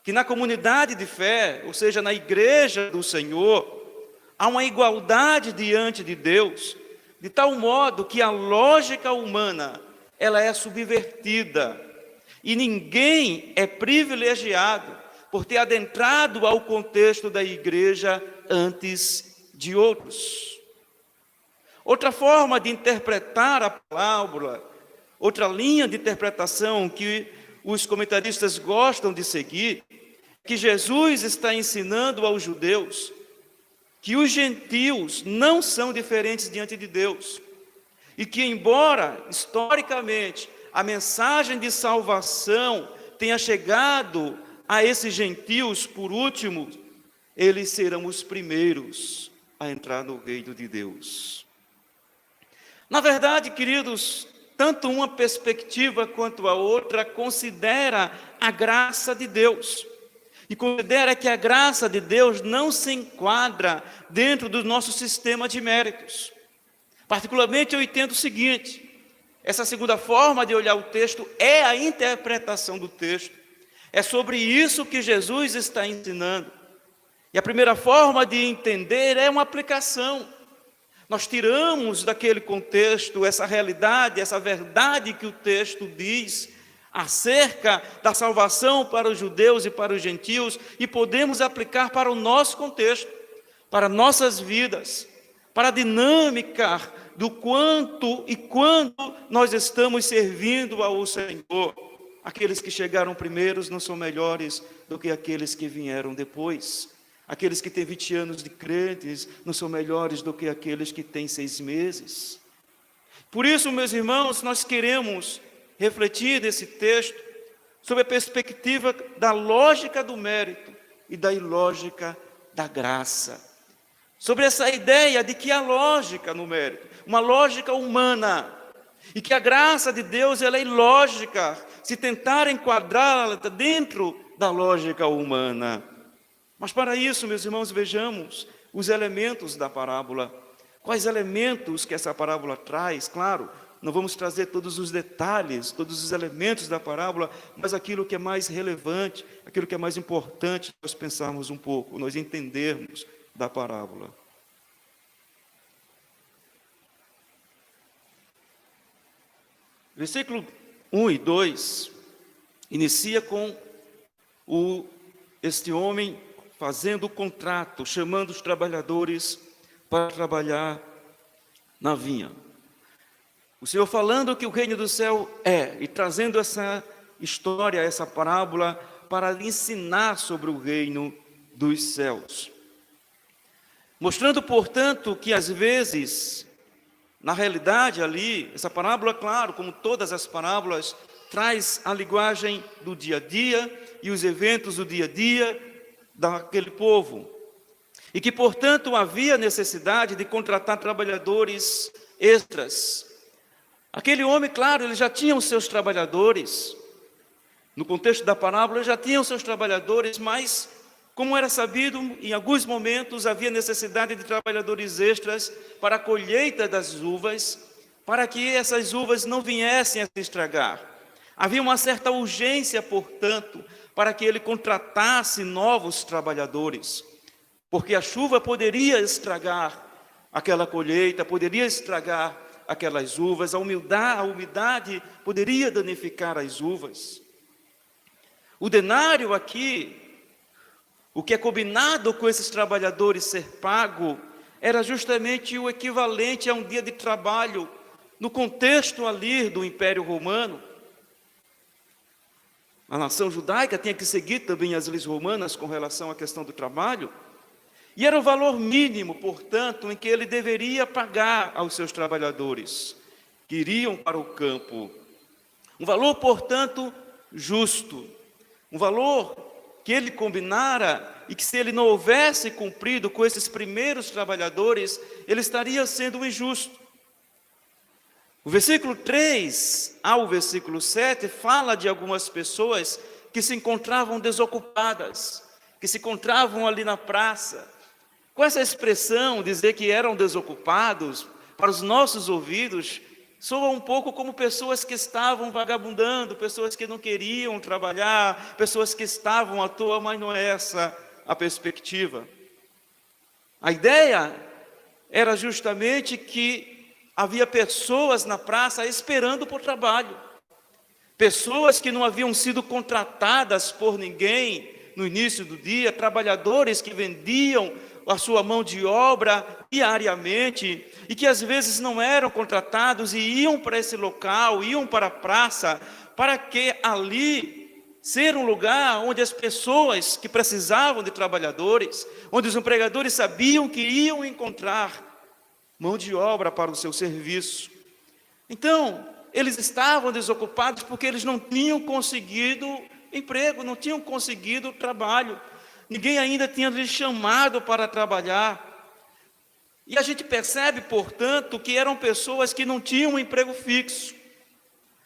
que na comunidade de fé, ou seja, na igreja do Senhor, há uma igualdade diante de Deus, de tal modo que a lógica humana, ela é subvertida. E ninguém é privilegiado por ter adentrado ao contexto da igreja antes de outros. Outra forma de interpretar a parábola, outra linha de interpretação que os comentaristas gostam de seguir, que Jesus está ensinando aos judeus que os gentios não são diferentes diante de Deus. E que, embora, historicamente, a mensagem de salvação tenha chegado a esses gentios por último, eles serão os primeiros a entrar no reino de Deus. Na verdade, queridos, tanto uma perspectiva quanto a outra considera a graça de Deus. E considera que a graça de Deus não se enquadra dentro do nosso sistema de méritos. Particularmente eu entendo o seguinte: essa segunda forma de olhar o texto é a interpretação do texto. É sobre isso que Jesus está ensinando. E a primeira forma de entender é uma aplicação. Nós tiramos daquele contexto essa realidade, essa verdade que o texto diz acerca da salvação para os judeus e para os gentios e podemos aplicar para o nosso contexto, para nossas vidas, para a dinâmica do quanto e quando nós estamos servindo ao Senhor. Aqueles que chegaram primeiros não são melhores do que aqueles que vieram depois. Aqueles que têm 20 anos de crentes não são melhores do que aqueles que têm 6 meses. Por isso, meus irmãos, nós queremos refletir nesse texto sobre a perspectiva da lógica do mérito e da ilógica da graça. Sobre essa ideia de que há lógica no mérito, uma lógica humana, e que a graça de Deus ela é ilógica, se tentar enquadrá-la dentro da lógica humana. Mas para isso, meus irmãos, vejamos os elementos da parábola. Quais elementos que essa parábola traz? Claro, não vamos trazer todos os detalhes, todos os elementos da parábola, mas aquilo que é mais relevante, aquilo que é mais importante, nós pensarmos um pouco, nós entendermos da parábola. Versículo 1 e 2 inicia com este homem fazendo o contrato, chamando os trabalhadores para trabalhar na vinha. O Senhor falando que o reino do céu é, e trazendo essa história, essa parábola, para ensinar sobre o reino dos céus. Mostrando, portanto, que às vezes, na realidade ali, essa parábola, claro, como todas as parábolas, traz a linguagem do dia a dia e os eventos do dia a dia daquele povo. E que, portanto, havia necessidade de contratar trabalhadores extras. Aquele homem, claro, ele já tinha os seus trabalhadores. No contexto da parábola, ele já tinha os seus trabalhadores, mas, como era sabido, em alguns momentos havia necessidade de trabalhadores extras para a colheita das uvas, para que essas uvas não viessem a se estragar. Havia uma certa urgência, portanto, para que ele contratasse novos trabalhadores, porque a chuva poderia estragar aquela colheita, poderia estragar aquelas uvas, a umidade poderia danificar as uvas. O denário aqui, o que é combinado com esses trabalhadores ser pago, era justamente o equivalente a um dia de trabalho no contexto ali do Império Romano. A nação judaica tinha que seguir também as leis romanas com relação à questão do trabalho. E era o valor mínimo, portanto, em que ele deveria pagar aos seus trabalhadores que iriam para o campo. Um valor, portanto, justo. Um valor que ele combinara e que, se ele não houvesse cumprido com esses primeiros trabalhadores, ele estaria sendo injusto. O versículo 3 ao versículo 7 fala de algumas pessoas que se encontravam desocupadas, que se encontravam ali na praça. Com essa expressão, dizer que eram desocupados, para os nossos ouvidos, soa um pouco como pessoas que estavam vagabundando, pessoas que não queriam trabalhar, pessoas que estavam à toa, mas não é essa a perspectiva. A ideia era justamente que havia pessoas na praça esperando por trabalho. Pessoas que não haviam sido contratadas por ninguém no início do dia, trabalhadores que vendiam a sua mão de obra diariamente e que às vezes não eram contratados e iam para esse local, iam para a praça, para que ali ser um lugar onde as pessoas que precisavam de trabalhadores, onde os empregadores sabiam que iam encontrar mão de obra para o seu serviço. Então, eles estavam desocupados porque eles não tinham conseguido emprego, não tinham conseguido trabalho. Ninguém ainda tinha lhes chamado para trabalhar. E a gente percebe, portanto, que eram pessoas que não tinham um emprego fixo.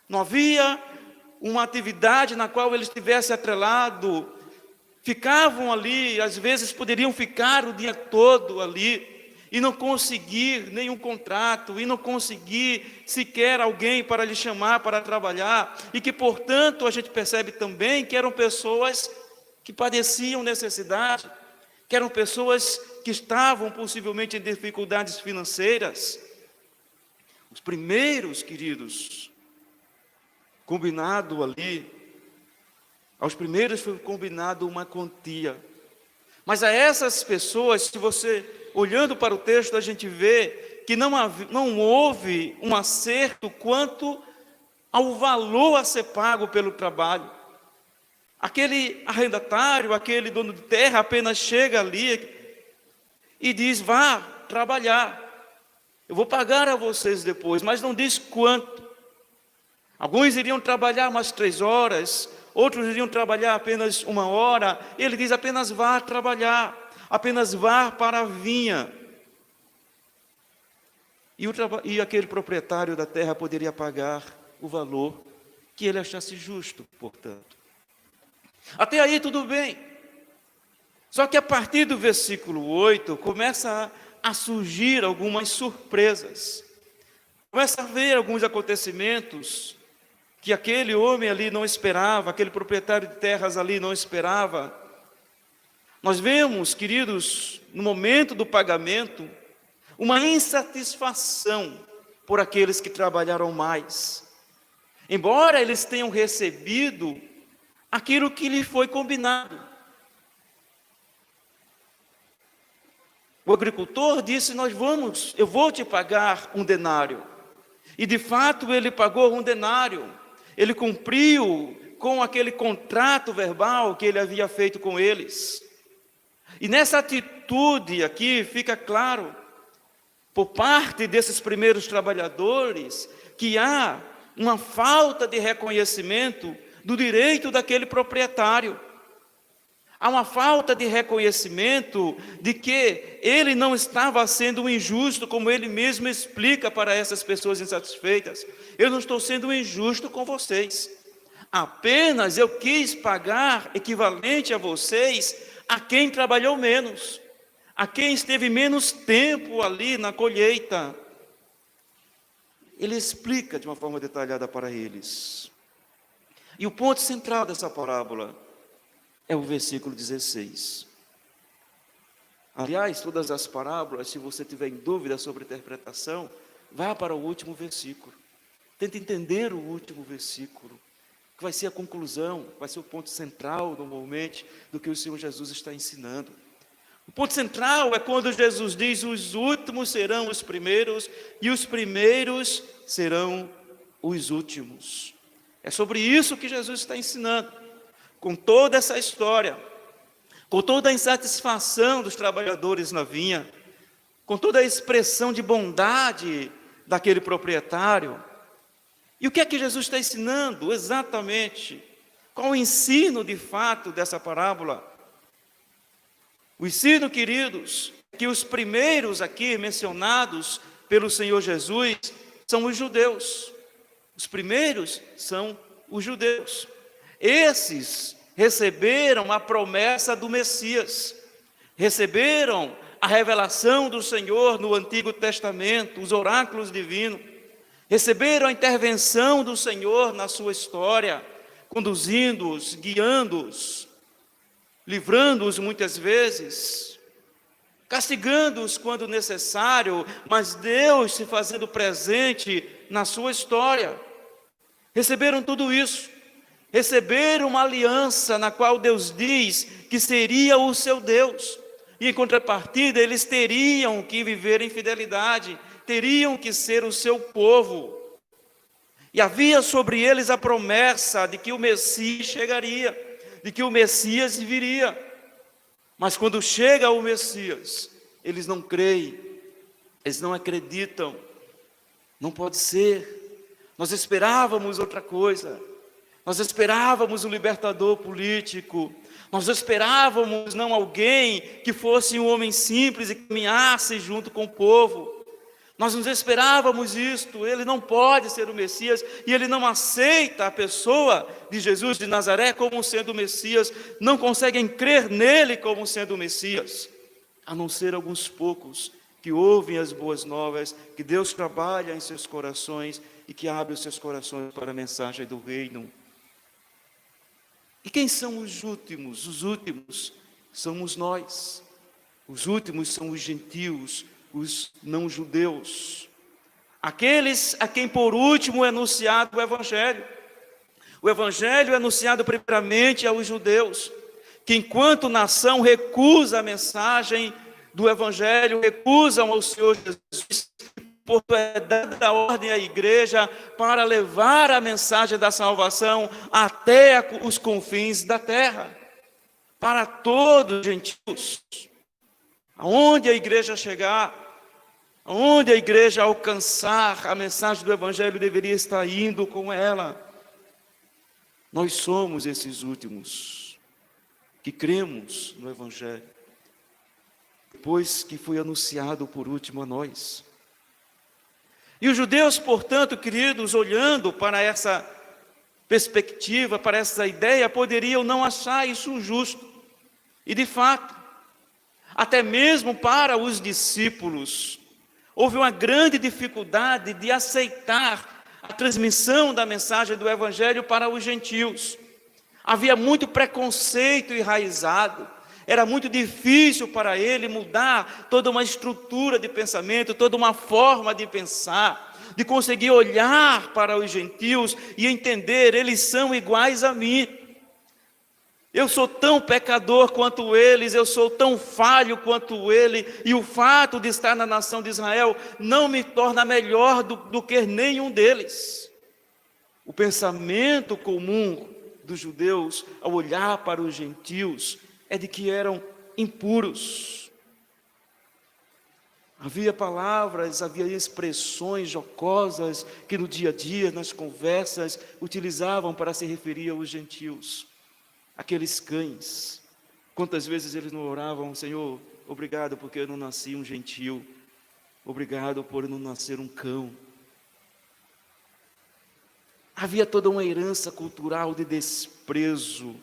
Não havia uma atividade na qual eles estivessem atrelado. Ficavam ali, às vezes poderiam ficar o dia todo ali e não conseguir nenhum contrato, e não conseguir sequer alguém para lhe chamar para trabalhar, e que, portanto, a gente percebe também que eram pessoas que padeciam necessidade, que eram pessoas que estavam possivelmente em dificuldades financeiras. Os primeiros, queridos, combinado ali, aos primeiros foi combinado uma quantia. Mas a essas pessoas, se você, olhando para o texto, a gente vê que não houve um acerto quanto ao valor a ser pago pelo trabalho. Aquele arrendatário, aquele dono de terra apenas chega ali e diz: vá trabalhar, eu vou pagar a vocês depois, mas não diz quanto. Alguns iriam trabalhar umas 3 horas, outros iriam trabalhar apenas 1 hora. Ele diz: apenas vá trabalhar, apenas vá para a vinha. E aquele proprietário da terra poderia pagar o valor que ele achasse justo, portanto. Até aí tudo bem. Só que a partir do versículo 8, começa a surgir algumas surpresas. Começa a haver alguns acontecimentos que aquele homem ali não esperava, aquele proprietário de terras ali não esperava. Nós vemos, queridos, no momento do pagamento, uma insatisfação por aqueles que trabalharam mais. Embora eles tenham recebido aquilo que lhe foi combinado. O agricultor disse: eu vou te pagar 1 denário. E de fato ele pagou 1 denário. Ele cumpriu com aquele contrato verbal que ele havia feito com eles. E nessa atitude aqui fica claro, por parte desses primeiros trabalhadores, que há uma falta de reconhecimento do direito daquele proprietário. Há uma falta de reconhecimento de que ele não estava sendo injusto, como ele mesmo explica para essas pessoas insatisfeitas. Eu não estou sendo injusto com vocês. Apenas eu quis pagar equivalente a vocês a quem trabalhou menos, a quem esteve menos tempo ali na colheita. Ele explica de uma forma detalhada para eles. E o ponto central dessa parábola é o versículo 16. Aliás, todas as parábolas, se você tiver em dúvida sobre a interpretação, vá para o último versículo. Tente entender o último versículo, que vai ser a conclusão, vai ser o ponto central, normalmente, do que o Senhor Jesus está ensinando. O ponto central é quando Jesus diz: os últimos serão os primeiros, e os primeiros serão os últimos. É sobre isso que Jesus está ensinando. Com toda essa história, com toda a insatisfação dos trabalhadores na vinha, com toda a expressão de bondade daquele proprietário. E o que é que Jesus está ensinando exatamente? Qual o ensino de fato dessa parábola? O ensino, queridos, é que os primeiros aqui mencionados pelo Senhor Jesus são os judeus. Os primeiros são os judeus. Esses receberam a promessa do Messias, receberam a revelação do Senhor no Antigo Testamento, os oráculos divinos, receberam a intervenção do Senhor na sua história, conduzindo-os, guiando-os, livrando-os muitas vezes, castigando-os quando necessário, mas Deus se fazendo presente na sua história. Receberam tudo isso. Receberam uma aliança na qual Deus diz que seria o seu Deus. E em contrapartida, eles teriam que viver em fidelidade, teriam que ser o seu povo. E havia sobre eles a promessa de que o Messias chegaria, de que o Messias viria. Mas quando chega o Messias, eles não creem, eles não acreditam. Não pode ser. Nós esperávamos outra coisa. Nós esperávamos um libertador político. Nós esperávamos não alguém que fosse um homem simples e caminhasse junto com o povo. Nós não esperávamos isto. Ele não pode ser o Messias, e ele não aceita a pessoa de Jesus de Nazaré como sendo o Messias. Não conseguem crer nele como sendo o Messias, a não ser alguns poucos que ouvem as boas novas, que Deus trabalha em seus corações e que abre os seus corações para a mensagem do reino. E quem são os últimos? Os últimos somos nós. Os últimos são os gentios, os não-judeus. Aqueles a quem por último é anunciado o Evangelho. O Evangelho é anunciado primeiramente aos judeus, que enquanto nação recusa a mensagem do Evangelho, recusam ao Senhor Jesus, portanto é dada a ordem à igreja para levar a mensagem da salvação até os confins da terra, para todos os gentios. Aonde a igreja chegar, aonde a igreja alcançar, a mensagem do Evangelho deveria estar indo com ela. Nós somos esses últimos que cremos no Evangelho, depois que foi anunciado por último a nós. E os judeus, portanto, queridos, olhando para essa perspectiva, para essa ideia, poderiam não achar isso justo. E de fato, até mesmo para os discípulos, houve uma grande dificuldade de aceitar a transmissão da mensagem do Evangelho para os gentios. Havia muito preconceito enraizado. Era muito difícil para ele mudar toda uma estrutura de pensamento, toda uma forma de pensar, de conseguir olhar para os gentios e entender, eles são iguais a mim. Eu sou tão pecador quanto eles, eu sou tão falho quanto ele, e o fato de estar na nação de Israel não me torna melhor do que nenhum deles. O pensamento comum dos judeus, ao olhar para os gentios, é de que eram impuros. Havia palavras, havia expressões jocosas que no dia a dia, nas conversas, utilizavam para se referir aos gentios. Aqueles cães, quantas vezes eles não oravam: Senhor, obrigado porque eu não nasci um gentil, obrigado por eu não nascer um cão. Havia toda uma herança cultural de desprezo,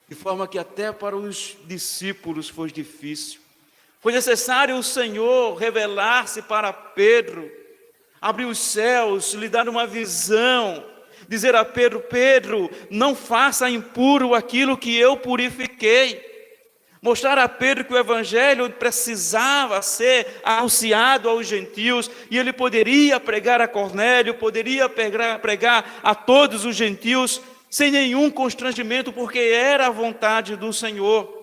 de forma que até para os discípulos foi difícil. Foi necessário o Senhor revelar-se para Pedro, abrir os céus, lhe dar uma visão, dizer a Pedro: Pedro, não faça impuro aquilo que eu purifiquei. Mostrar a Pedro que o Evangelho precisava ser anunciado aos gentios, e ele poderia pregar a Cornélio, poderia pregar a todos os gentios, sem nenhum constrangimento, porque era a vontade do Senhor.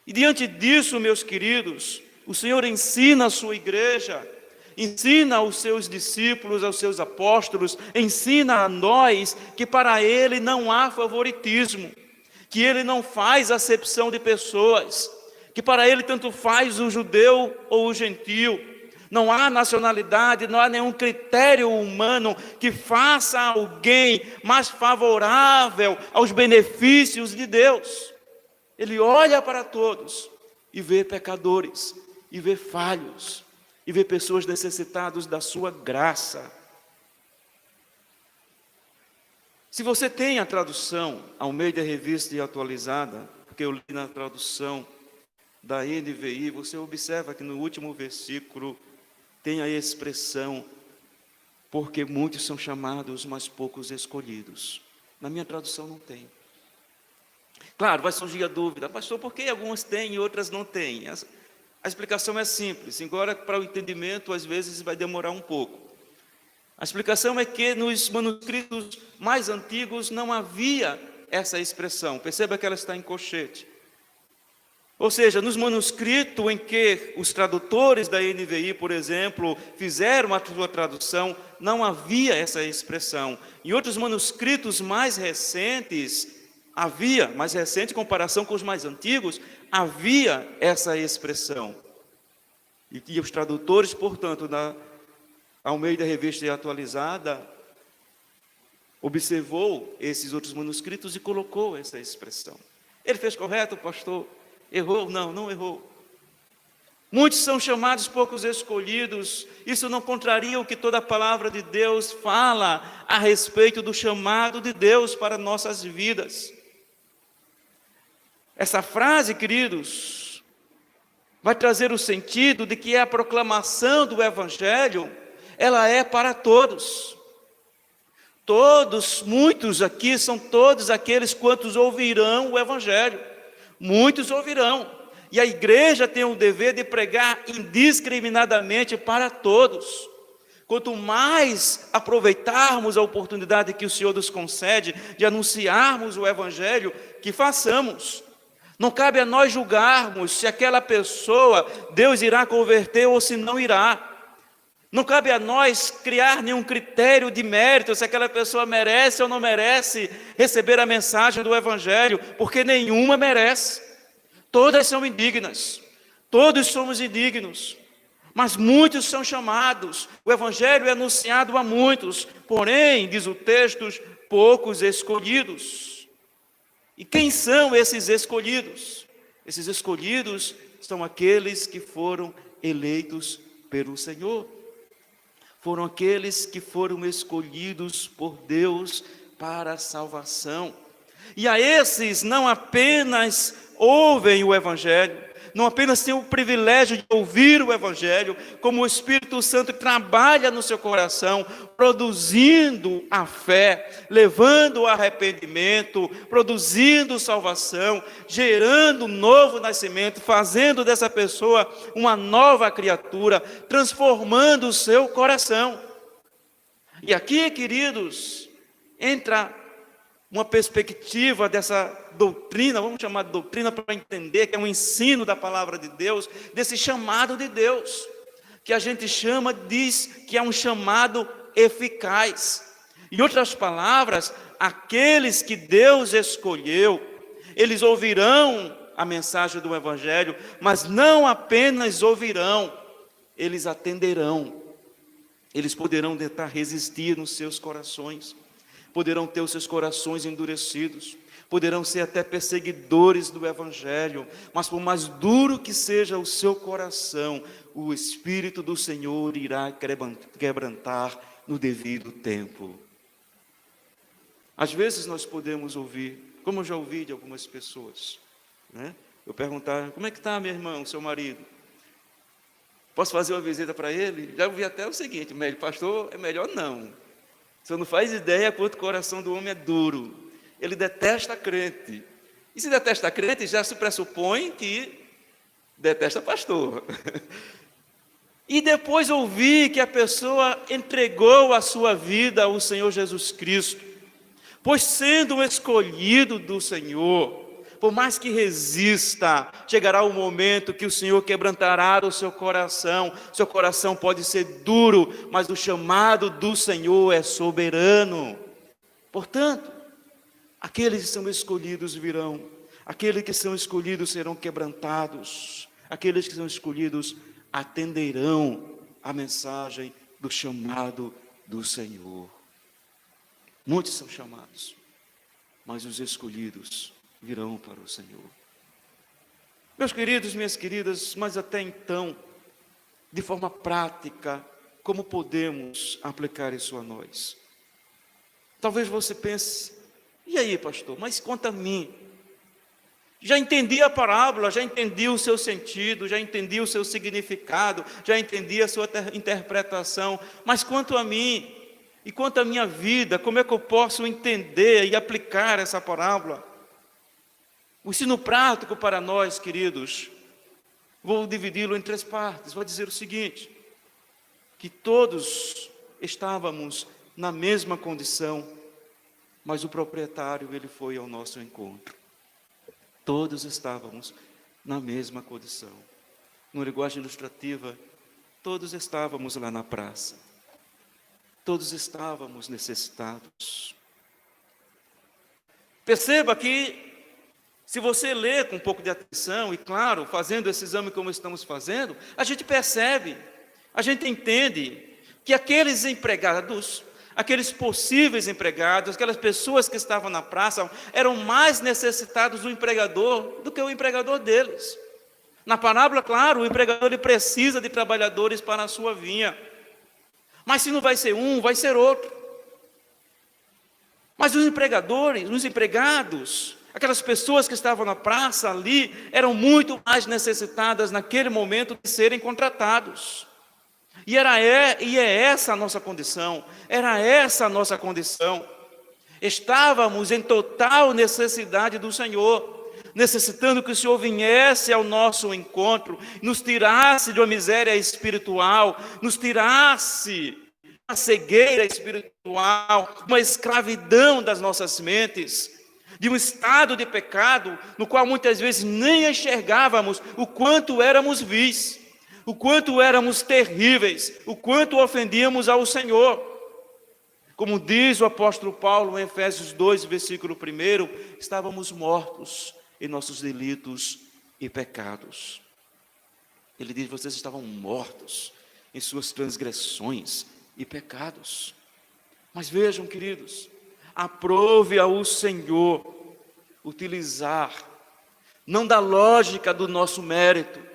E diante disso, meus queridos, o Senhor ensina a sua igreja, ensina aos seus discípulos, aos seus apóstolos, ensina a nós que para Ele não há favoritismo, que Ele não faz acepção de pessoas, que para Ele tanto faz o judeu ou o gentio. Não há nacionalidade, não há nenhum critério humano que faça alguém mais favorável aos benefícios de Deus. Ele olha para todos e vê pecadores, e vê falhos, e vê pessoas necessitadas da sua graça. Se você tem a tradução Almeida Revista e Atualizada, porque eu li na tradução da NVI, você observa que no último versículo tem a expressão: porque muitos são chamados, mas poucos escolhidos. Na minha tradução não tem. Claro, vai surgir a dúvida: pastor, por que algumas têm e outras não têm? A explicação é simples, embora para o entendimento às vezes vai demorar um pouco. A explicação é que nos manuscritos mais antigos não havia essa expressão. Perceba que ela está em colchete. Ou seja, nos manuscritos em que os tradutores da NVI, por exemplo, fizeram a sua tradução, não havia essa expressão. Em outros manuscritos mais recentes, havia, mais recente em comparação com os mais antigos, havia essa expressão. E os tradutores, portanto, Almeida Revista e Atualizada observou esses outros manuscritos e colocou essa expressão. Ele fez correto, pastor? Errou? Não, não errou. Muitos são chamados, poucos escolhidos. Isso não contraria o que toda a palavra de Deus fala a respeito do chamado de Deus para nossas vidas. Essa frase, queridos, vai trazer o sentido de que a proclamação do Evangelho, ela é para todos. Todos, muitos aqui, são todos aqueles quantos ouvirão o Evangelho. Muitos ouvirão. E a igreja tem o dever de pregar indiscriminadamente para todos. Quanto mais aproveitarmos a oportunidade que o Senhor nos concede de anunciarmos o Evangelho, que façamos. Não cabe a nós julgarmos se aquela pessoa Deus irá converter ou se não irá. Não cabe a nós criar nenhum critério de mérito se aquela pessoa merece ou não merece receber a mensagem do Evangelho, porque nenhuma merece. Todas são indignas, todos somos indignos, mas muitos são chamados. O Evangelho é anunciado a muitos, porém, diz o texto, poucos escolhidos. E quem são esses escolhidos? Esses escolhidos são aqueles que foram eleitos pelo Senhor. Foram aqueles que foram escolhidos por Deus para a salvação. E a esses não apenas ouvem o Evangelho, não apenas têm o privilégio de ouvir o Evangelho, como o Espírito Santo trabalha no seu coração, produzindo a fé, levando o arrependimento, produzindo salvação, gerando um novo nascimento, fazendo dessa pessoa uma nova criatura, transformando o seu coração. E aqui, queridos, entra uma perspectiva dessa doutrina, vamos chamar de doutrina para entender que é um ensino da palavra de Deus, desse chamado de Deus, que a gente chama, diz que é um chamado eficaz. Em outras palavras, aqueles que Deus escolheu, eles ouvirão a mensagem do Evangelho, mas não apenas ouvirão, eles atenderão, eles poderão tentar resistir nos seus corações, poderão ter os seus corações endurecidos, poderão ser até perseguidores do Evangelho, mas por mais duro que seja o seu coração, o Espírito do Senhor irá quebrantar no devido tempo. Às vezes nós podemos ouvir, como eu já ouvi de algumas pessoas, né? Eu perguntar, como é que está meu irmão, seu marido? Posso fazer uma visita para ele? Já ouvi até o seguinte, pastor, é melhor não. Você não faz ideia quanto o coração do homem é duro. Ele detesta crente. E se detesta crente, já se pressupõe que detesta pastor. E depois ouvir que a pessoa entregou a sua vida ao Senhor Jesus Cristo. Pois sendo um escolhido do Senhor, por mais que resista, chegará o momento que o Senhor quebrantará o seu coração pode ser duro, mas o chamado do Senhor é soberano. Portanto, aqueles que são escolhidos virão, aqueles que são escolhidos serão quebrantados, aqueles que são escolhidos atenderão a mensagem do chamado do Senhor. Muitos são chamados, mas os escolhidos virão para o Senhor. Meus queridos, minhas queridas, mas até então, de forma prática, como podemos aplicar isso a nós? Talvez você pense, e aí, pastor, mas quanto a mim? Já entendi a parábola, já entendi o seu sentido, já entendi o seu significado, já entendi a sua interpretação, mas quanto a mim, e quanto à minha vida, como é que eu posso entender e aplicar essa parábola? O ensino prático para nós, queridos, vou dividi-lo em 3 partes. Vou dizer o seguinte, que todos estávamos na mesma condição, mas o proprietário, ele foi ao nosso encontro. Todos estávamos na mesma condição. Numa linguagem ilustrativa, todos estávamos lá na praça. Todos estávamos necessitados. Perceba que, se você ler com um pouco de atenção, e claro, fazendo esse exame como estamos fazendo, a gente percebe, a gente entende, que aqueles empregados, aqueles possíveis empregados, aquelas pessoas que estavam na praça, eram mais necessitados do empregador do que o empregador deles. Na parábola, claro, o empregador ele precisa de trabalhadores para a sua vinha. Mas se não vai ser um, vai ser outro. Mas os empregadores, os empregados, aquelas pessoas que estavam na praça ali, eram muito mais necessitadas naquele momento de serem contratados. E é essa a nossa condição, era essa a nossa condição. Estávamos em total necessidade do Senhor, necessitando que o Senhor viesse ao nosso encontro, nos tirasse de uma miséria espiritual, nos tirasse da cegueira espiritual, uma escravidão das nossas mentes, de um estado de pecado, no qual muitas vezes nem enxergávamos o quanto éramos vis, o quanto éramos terríveis, o quanto ofendíamos ao Senhor. Como diz o apóstolo Paulo em Efésios 2, versículo 1, estávamos mortos em nossos delitos e pecados. Ele diz, vocês estavam mortos em suas transgressões e pecados. Mas vejam, queridos, aprove ao Senhor utilizar, não da lógica do nosso mérito,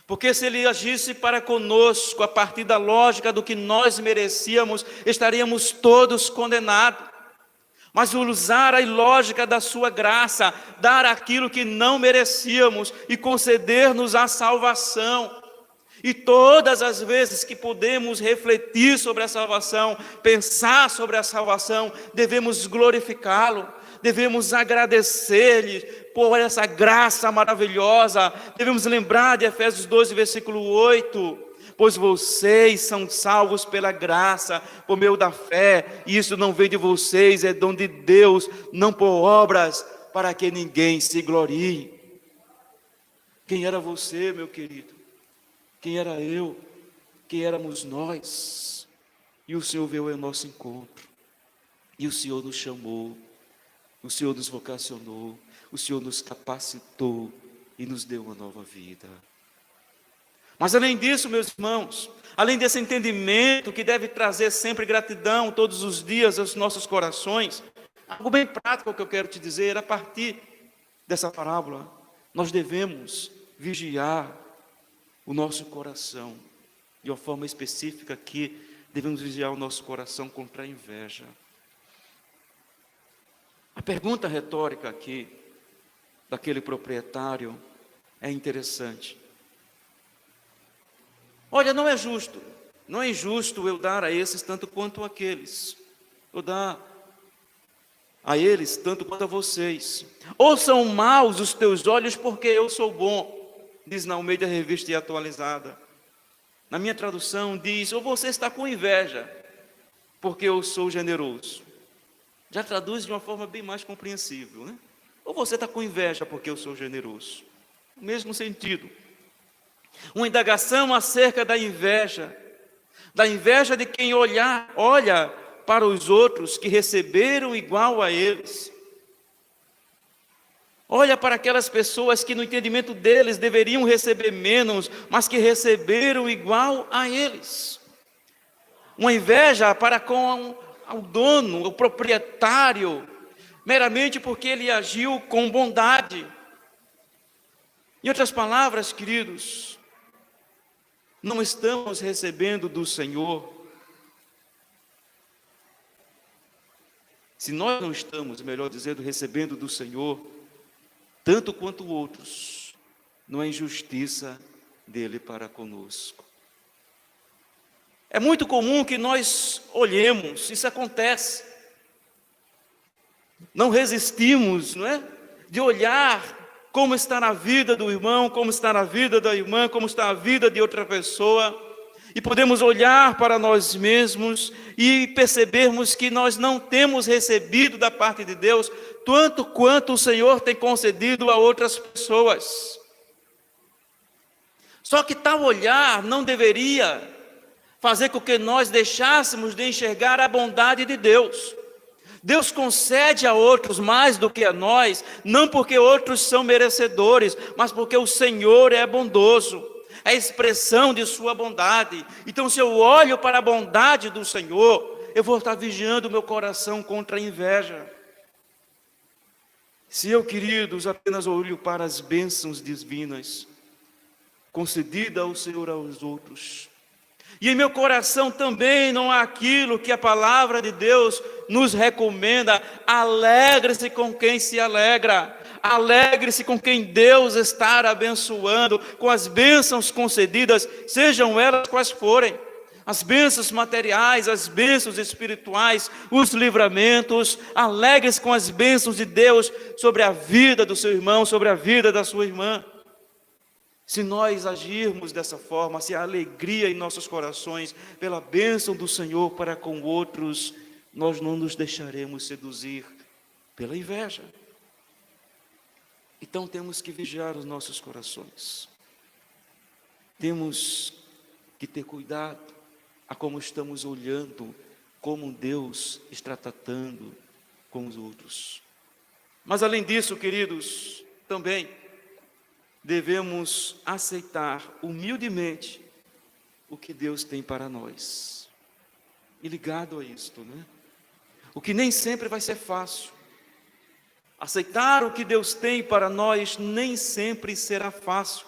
porque se Ele agisse para conosco a partir da lógica do que nós merecíamos, estaríamos todos condenados. Mas usar a lógica da sua graça, dar aquilo que não merecíamos e conceder-nos a salvação. E todas as vezes que podemos refletir sobre a salvação, pensar sobre a salvação, devemos glorificá-lo, devemos agradecer-lhe por essa graça maravilhosa. Devemos lembrar de Efésios 12, versículo 8, pois vocês são salvos pela graça, por meio da fé, e isso não vem de vocês, é dom de Deus, não por obras, para que ninguém se glorie. Quem era você, meu querido? Quem era eu? Quem éramos nós? E o Senhor veio ao nosso encontro, e o Senhor nos chamou, o Senhor nos vocacionou, o Senhor nos capacitou e nos deu uma nova vida. Mas além disso, meus irmãos, além desse entendimento que deve trazer sempre gratidão todos os dias aos nossos corações, algo bem prático que eu quero te dizer, a partir dessa parábola, nós devemos vigiar o nosso coração, de uma forma específica aqui, devemos vigiar o nosso coração contra a inveja. A pergunta retórica aqui, daquele proprietário, é interessante. Olha, não é injusto eu dar a esses tanto quanto àqueles, eu dar a eles tanto quanto a vocês. Ou são maus os teus olhos porque eu sou bom, diz na Almeida Revista e Atualizada. Na minha tradução diz, ou você está com inveja porque eu sou generoso. Já traduz de uma forma bem mais compreensível, né? Ou você está com inveja porque eu sou generoso. No mesmo sentido. Uma indagação acerca da inveja de quem olha para os outros que receberam igual a eles. Olha para aquelas pessoas que no entendimento deles deveriam receber menos, mas que receberam igual a eles. Uma inveja para com o dono, o proprietário, meramente porque ele agiu com bondade. Em outras palavras, queridos, não estamos recebendo do Senhor. Se nós não estamos, melhor dizendo, recebendo do Senhor, tanto quanto outros, não é injustiça dele para conosco. É muito comum que nós olhemos, isso acontece, não resistimos, não é? De olhar como está na vida do irmão, como está na vida da irmã, como está a vida de outra pessoa, e podemos olhar para nós mesmos e percebermos que nós não temos recebido da parte de Deus tanto quanto o Senhor tem concedido a outras pessoas. Só que tal olhar não deveria fazer com que nós deixássemos de enxergar a bondade de Deus. Deus concede a outros mais do que a nós, não porque outros são merecedores, mas porque o Senhor é bondoso. é a expressão de sua bondade. Então, se eu olho para a bondade do Senhor, eu vou estar vigiando o meu coração contra a inveja. Se eu, queridos, apenas olho para as bênçãos divinas, concedidas ao Senhor aos outros, e em meu coração também não há aquilo que a palavra de Deus nos recomenda: alegre-se com quem se alegra, alegre-se com quem Deus está abençoando, com as bênçãos concedidas, sejam elas quais forem, as bênçãos materiais, as bênçãos espirituais, os livramentos. Alegre-se com as bênçãos de Deus sobre a vida do seu irmão, sobre a vida da sua irmã. Se nós agirmos dessa forma, se há alegria em nossos corações pela bênção do Senhor para com outros, nós não nos deixaremos seduzir pela inveja. Então temos que vigiar os nossos corações. Temos que ter cuidado a como estamos olhando, como Deus está tratando com os outros. Mas além disso, queridos, também devemos aceitar humildemente o que Deus tem para nós. E ligado a isto, né? O que nem sempre vai ser fácil. Aceitar o que Deus tem para nós nem sempre será fácil.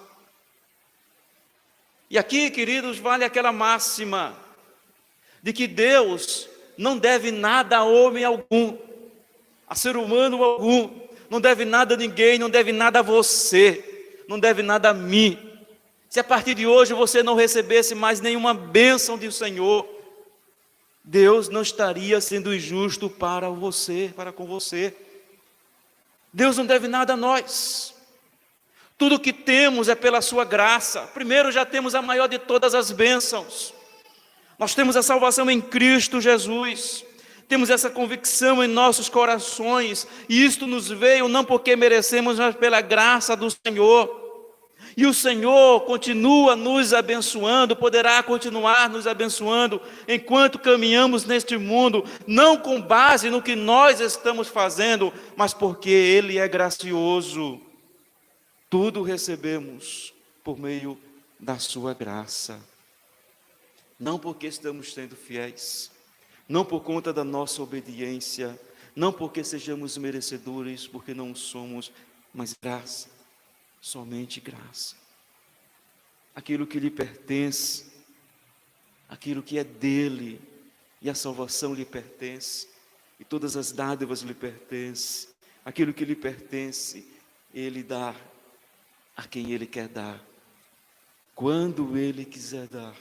E aqui, queridos, vale aquela máxima de que Deus não deve nada a homem algum, a ser humano algum, não deve nada a ninguém, não deve nada a você, não deve nada a mim. Se a partir de hoje você não recebesse mais nenhuma bênção do Senhor, Deus não estaria sendo injusto para você, para com você. Deus não deve nada a nós. Tudo que temos é pela sua graça. Primeiro, já temos a maior de todas as bênçãos. Nós temos a salvação em Cristo Jesus. Temos essa convicção em nossos corações, e isto nos veio não porque merecemos, mas pela graça do Senhor. E o Senhor continua nos abençoando, poderá continuar nos abençoando enquanto caminhamos neste mundo, não com base no que nós estamos fazendo, mas porque Ele é gracioso. Tudo recebemos por meio da sua graça. Não porque estamos sendo fiéis, não por conta da nossa obediência, não porque sejamos merecedores, porque não somos, mas graça, somente graça. Aquilo que lhe pertence, aquilo que é dele, e a salvação lhe pertence, e todas as dádivas lhe pertencem, aquilo que lhe pertence, ele dá a quem ele quer dar, quando ele quiser dar,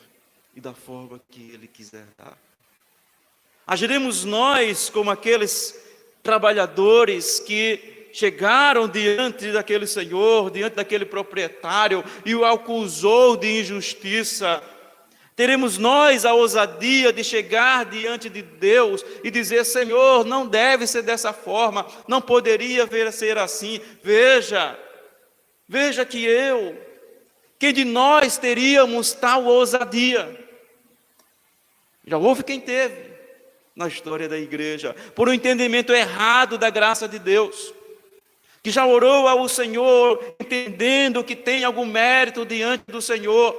e da forma que ele quiser dar. Agiremos nós como aqueles trabalhadores que chegaram diante daquele senhor, diante daquele proprietário, e o acusou de injustiça. Teremos nós a ousadia de chegar diante de Deus e dizer: Senhor, não deve ser dessa forma, não poderia ser assim. Veja que quem de nós teríamos tal ousadia? Já houve quem teve na história da igreja, por um entendimento errado da graça de Deus, que já orou ao Senhor, entendendo que tem algum mérito diante do Senhor.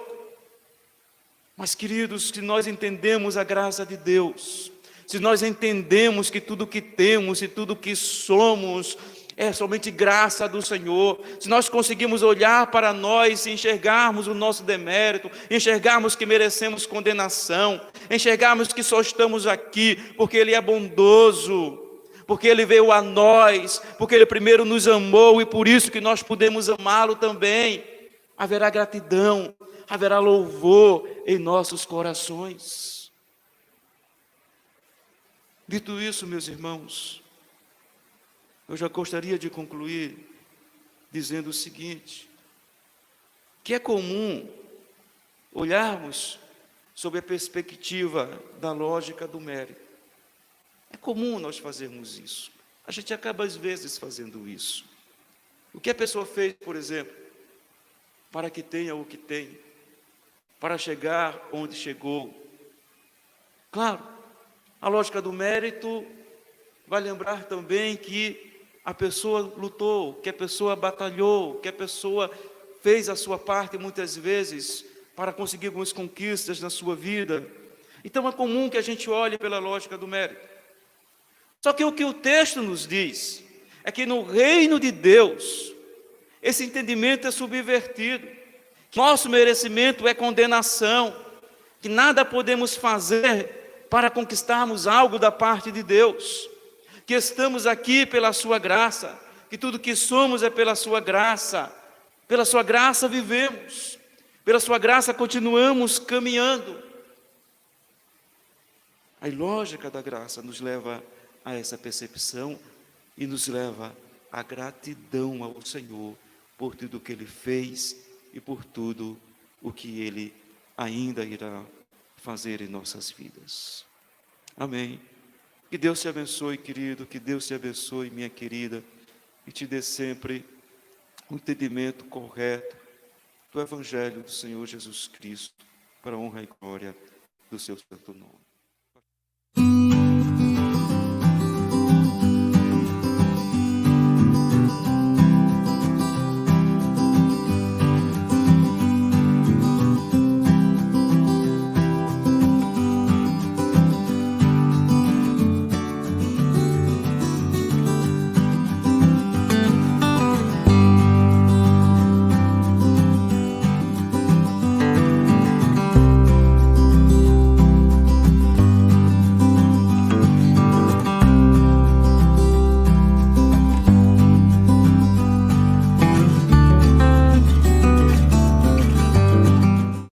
Mas, queridos, se nós entendemos a graça de Deus, se nós entendemos que tudo que temos e tudo que somos é somente graça do Senhor, se nós conseguimos olhar para nós e enxergarmos o nosso demérito, enxergarmos que merecemos condenação, enxergarmos que só estamos aqui porque Ele é bondoso, porque Ele veio a nós, porque Ele primeiro nos amou e por isso que nós podemos amá-lo também, haverá gratidão, haverá louvor em nossos corações. Dito isso, meus irmãos, eu já gostaria de concluir dizendo o seguinte, que é comum olharmos sob a perspectiva da lógica do mérito. É comum nós fazermos isso. A gente acaba às vezes fazendo isso. O que a pessoa fez, por exemplo, para que tenha o que tem, para chegar onde chegou. Claro, a lógica do mérito vai lembrar também que a pessoa lutou, que a pessoa batalhou, que a pessoa fez a sua parte muitas vezes para conseguir algumas conquistas na sua vida. Então é comum que a gente olhe pela lógica do mérito. Só que o que o texto nos diz é que no reino de Deus, esse entendimento é subvertido. Nosso merecimento é condenação, que nada podemos fazer para conquistarmos algo da parte de Deus, que estamos aqui pela sua graça, que tudo que somos é pela sua graça vivemos, pela sua graça continuamos caminhando. A lógica da graça nos leva a essa percepção e nos leva à gratidão ao Senhor por tudo que Ele fez e por tudo o que Ele ainda irá fazer em nossas vidas. Amém. Que Deus te abençoe, querido, que Deus te abençoe, minha querida, e te dê sempre um entendimento correto do Evangelho do Senhor Jesus Cristo, para a honra e glória do seu santo nome.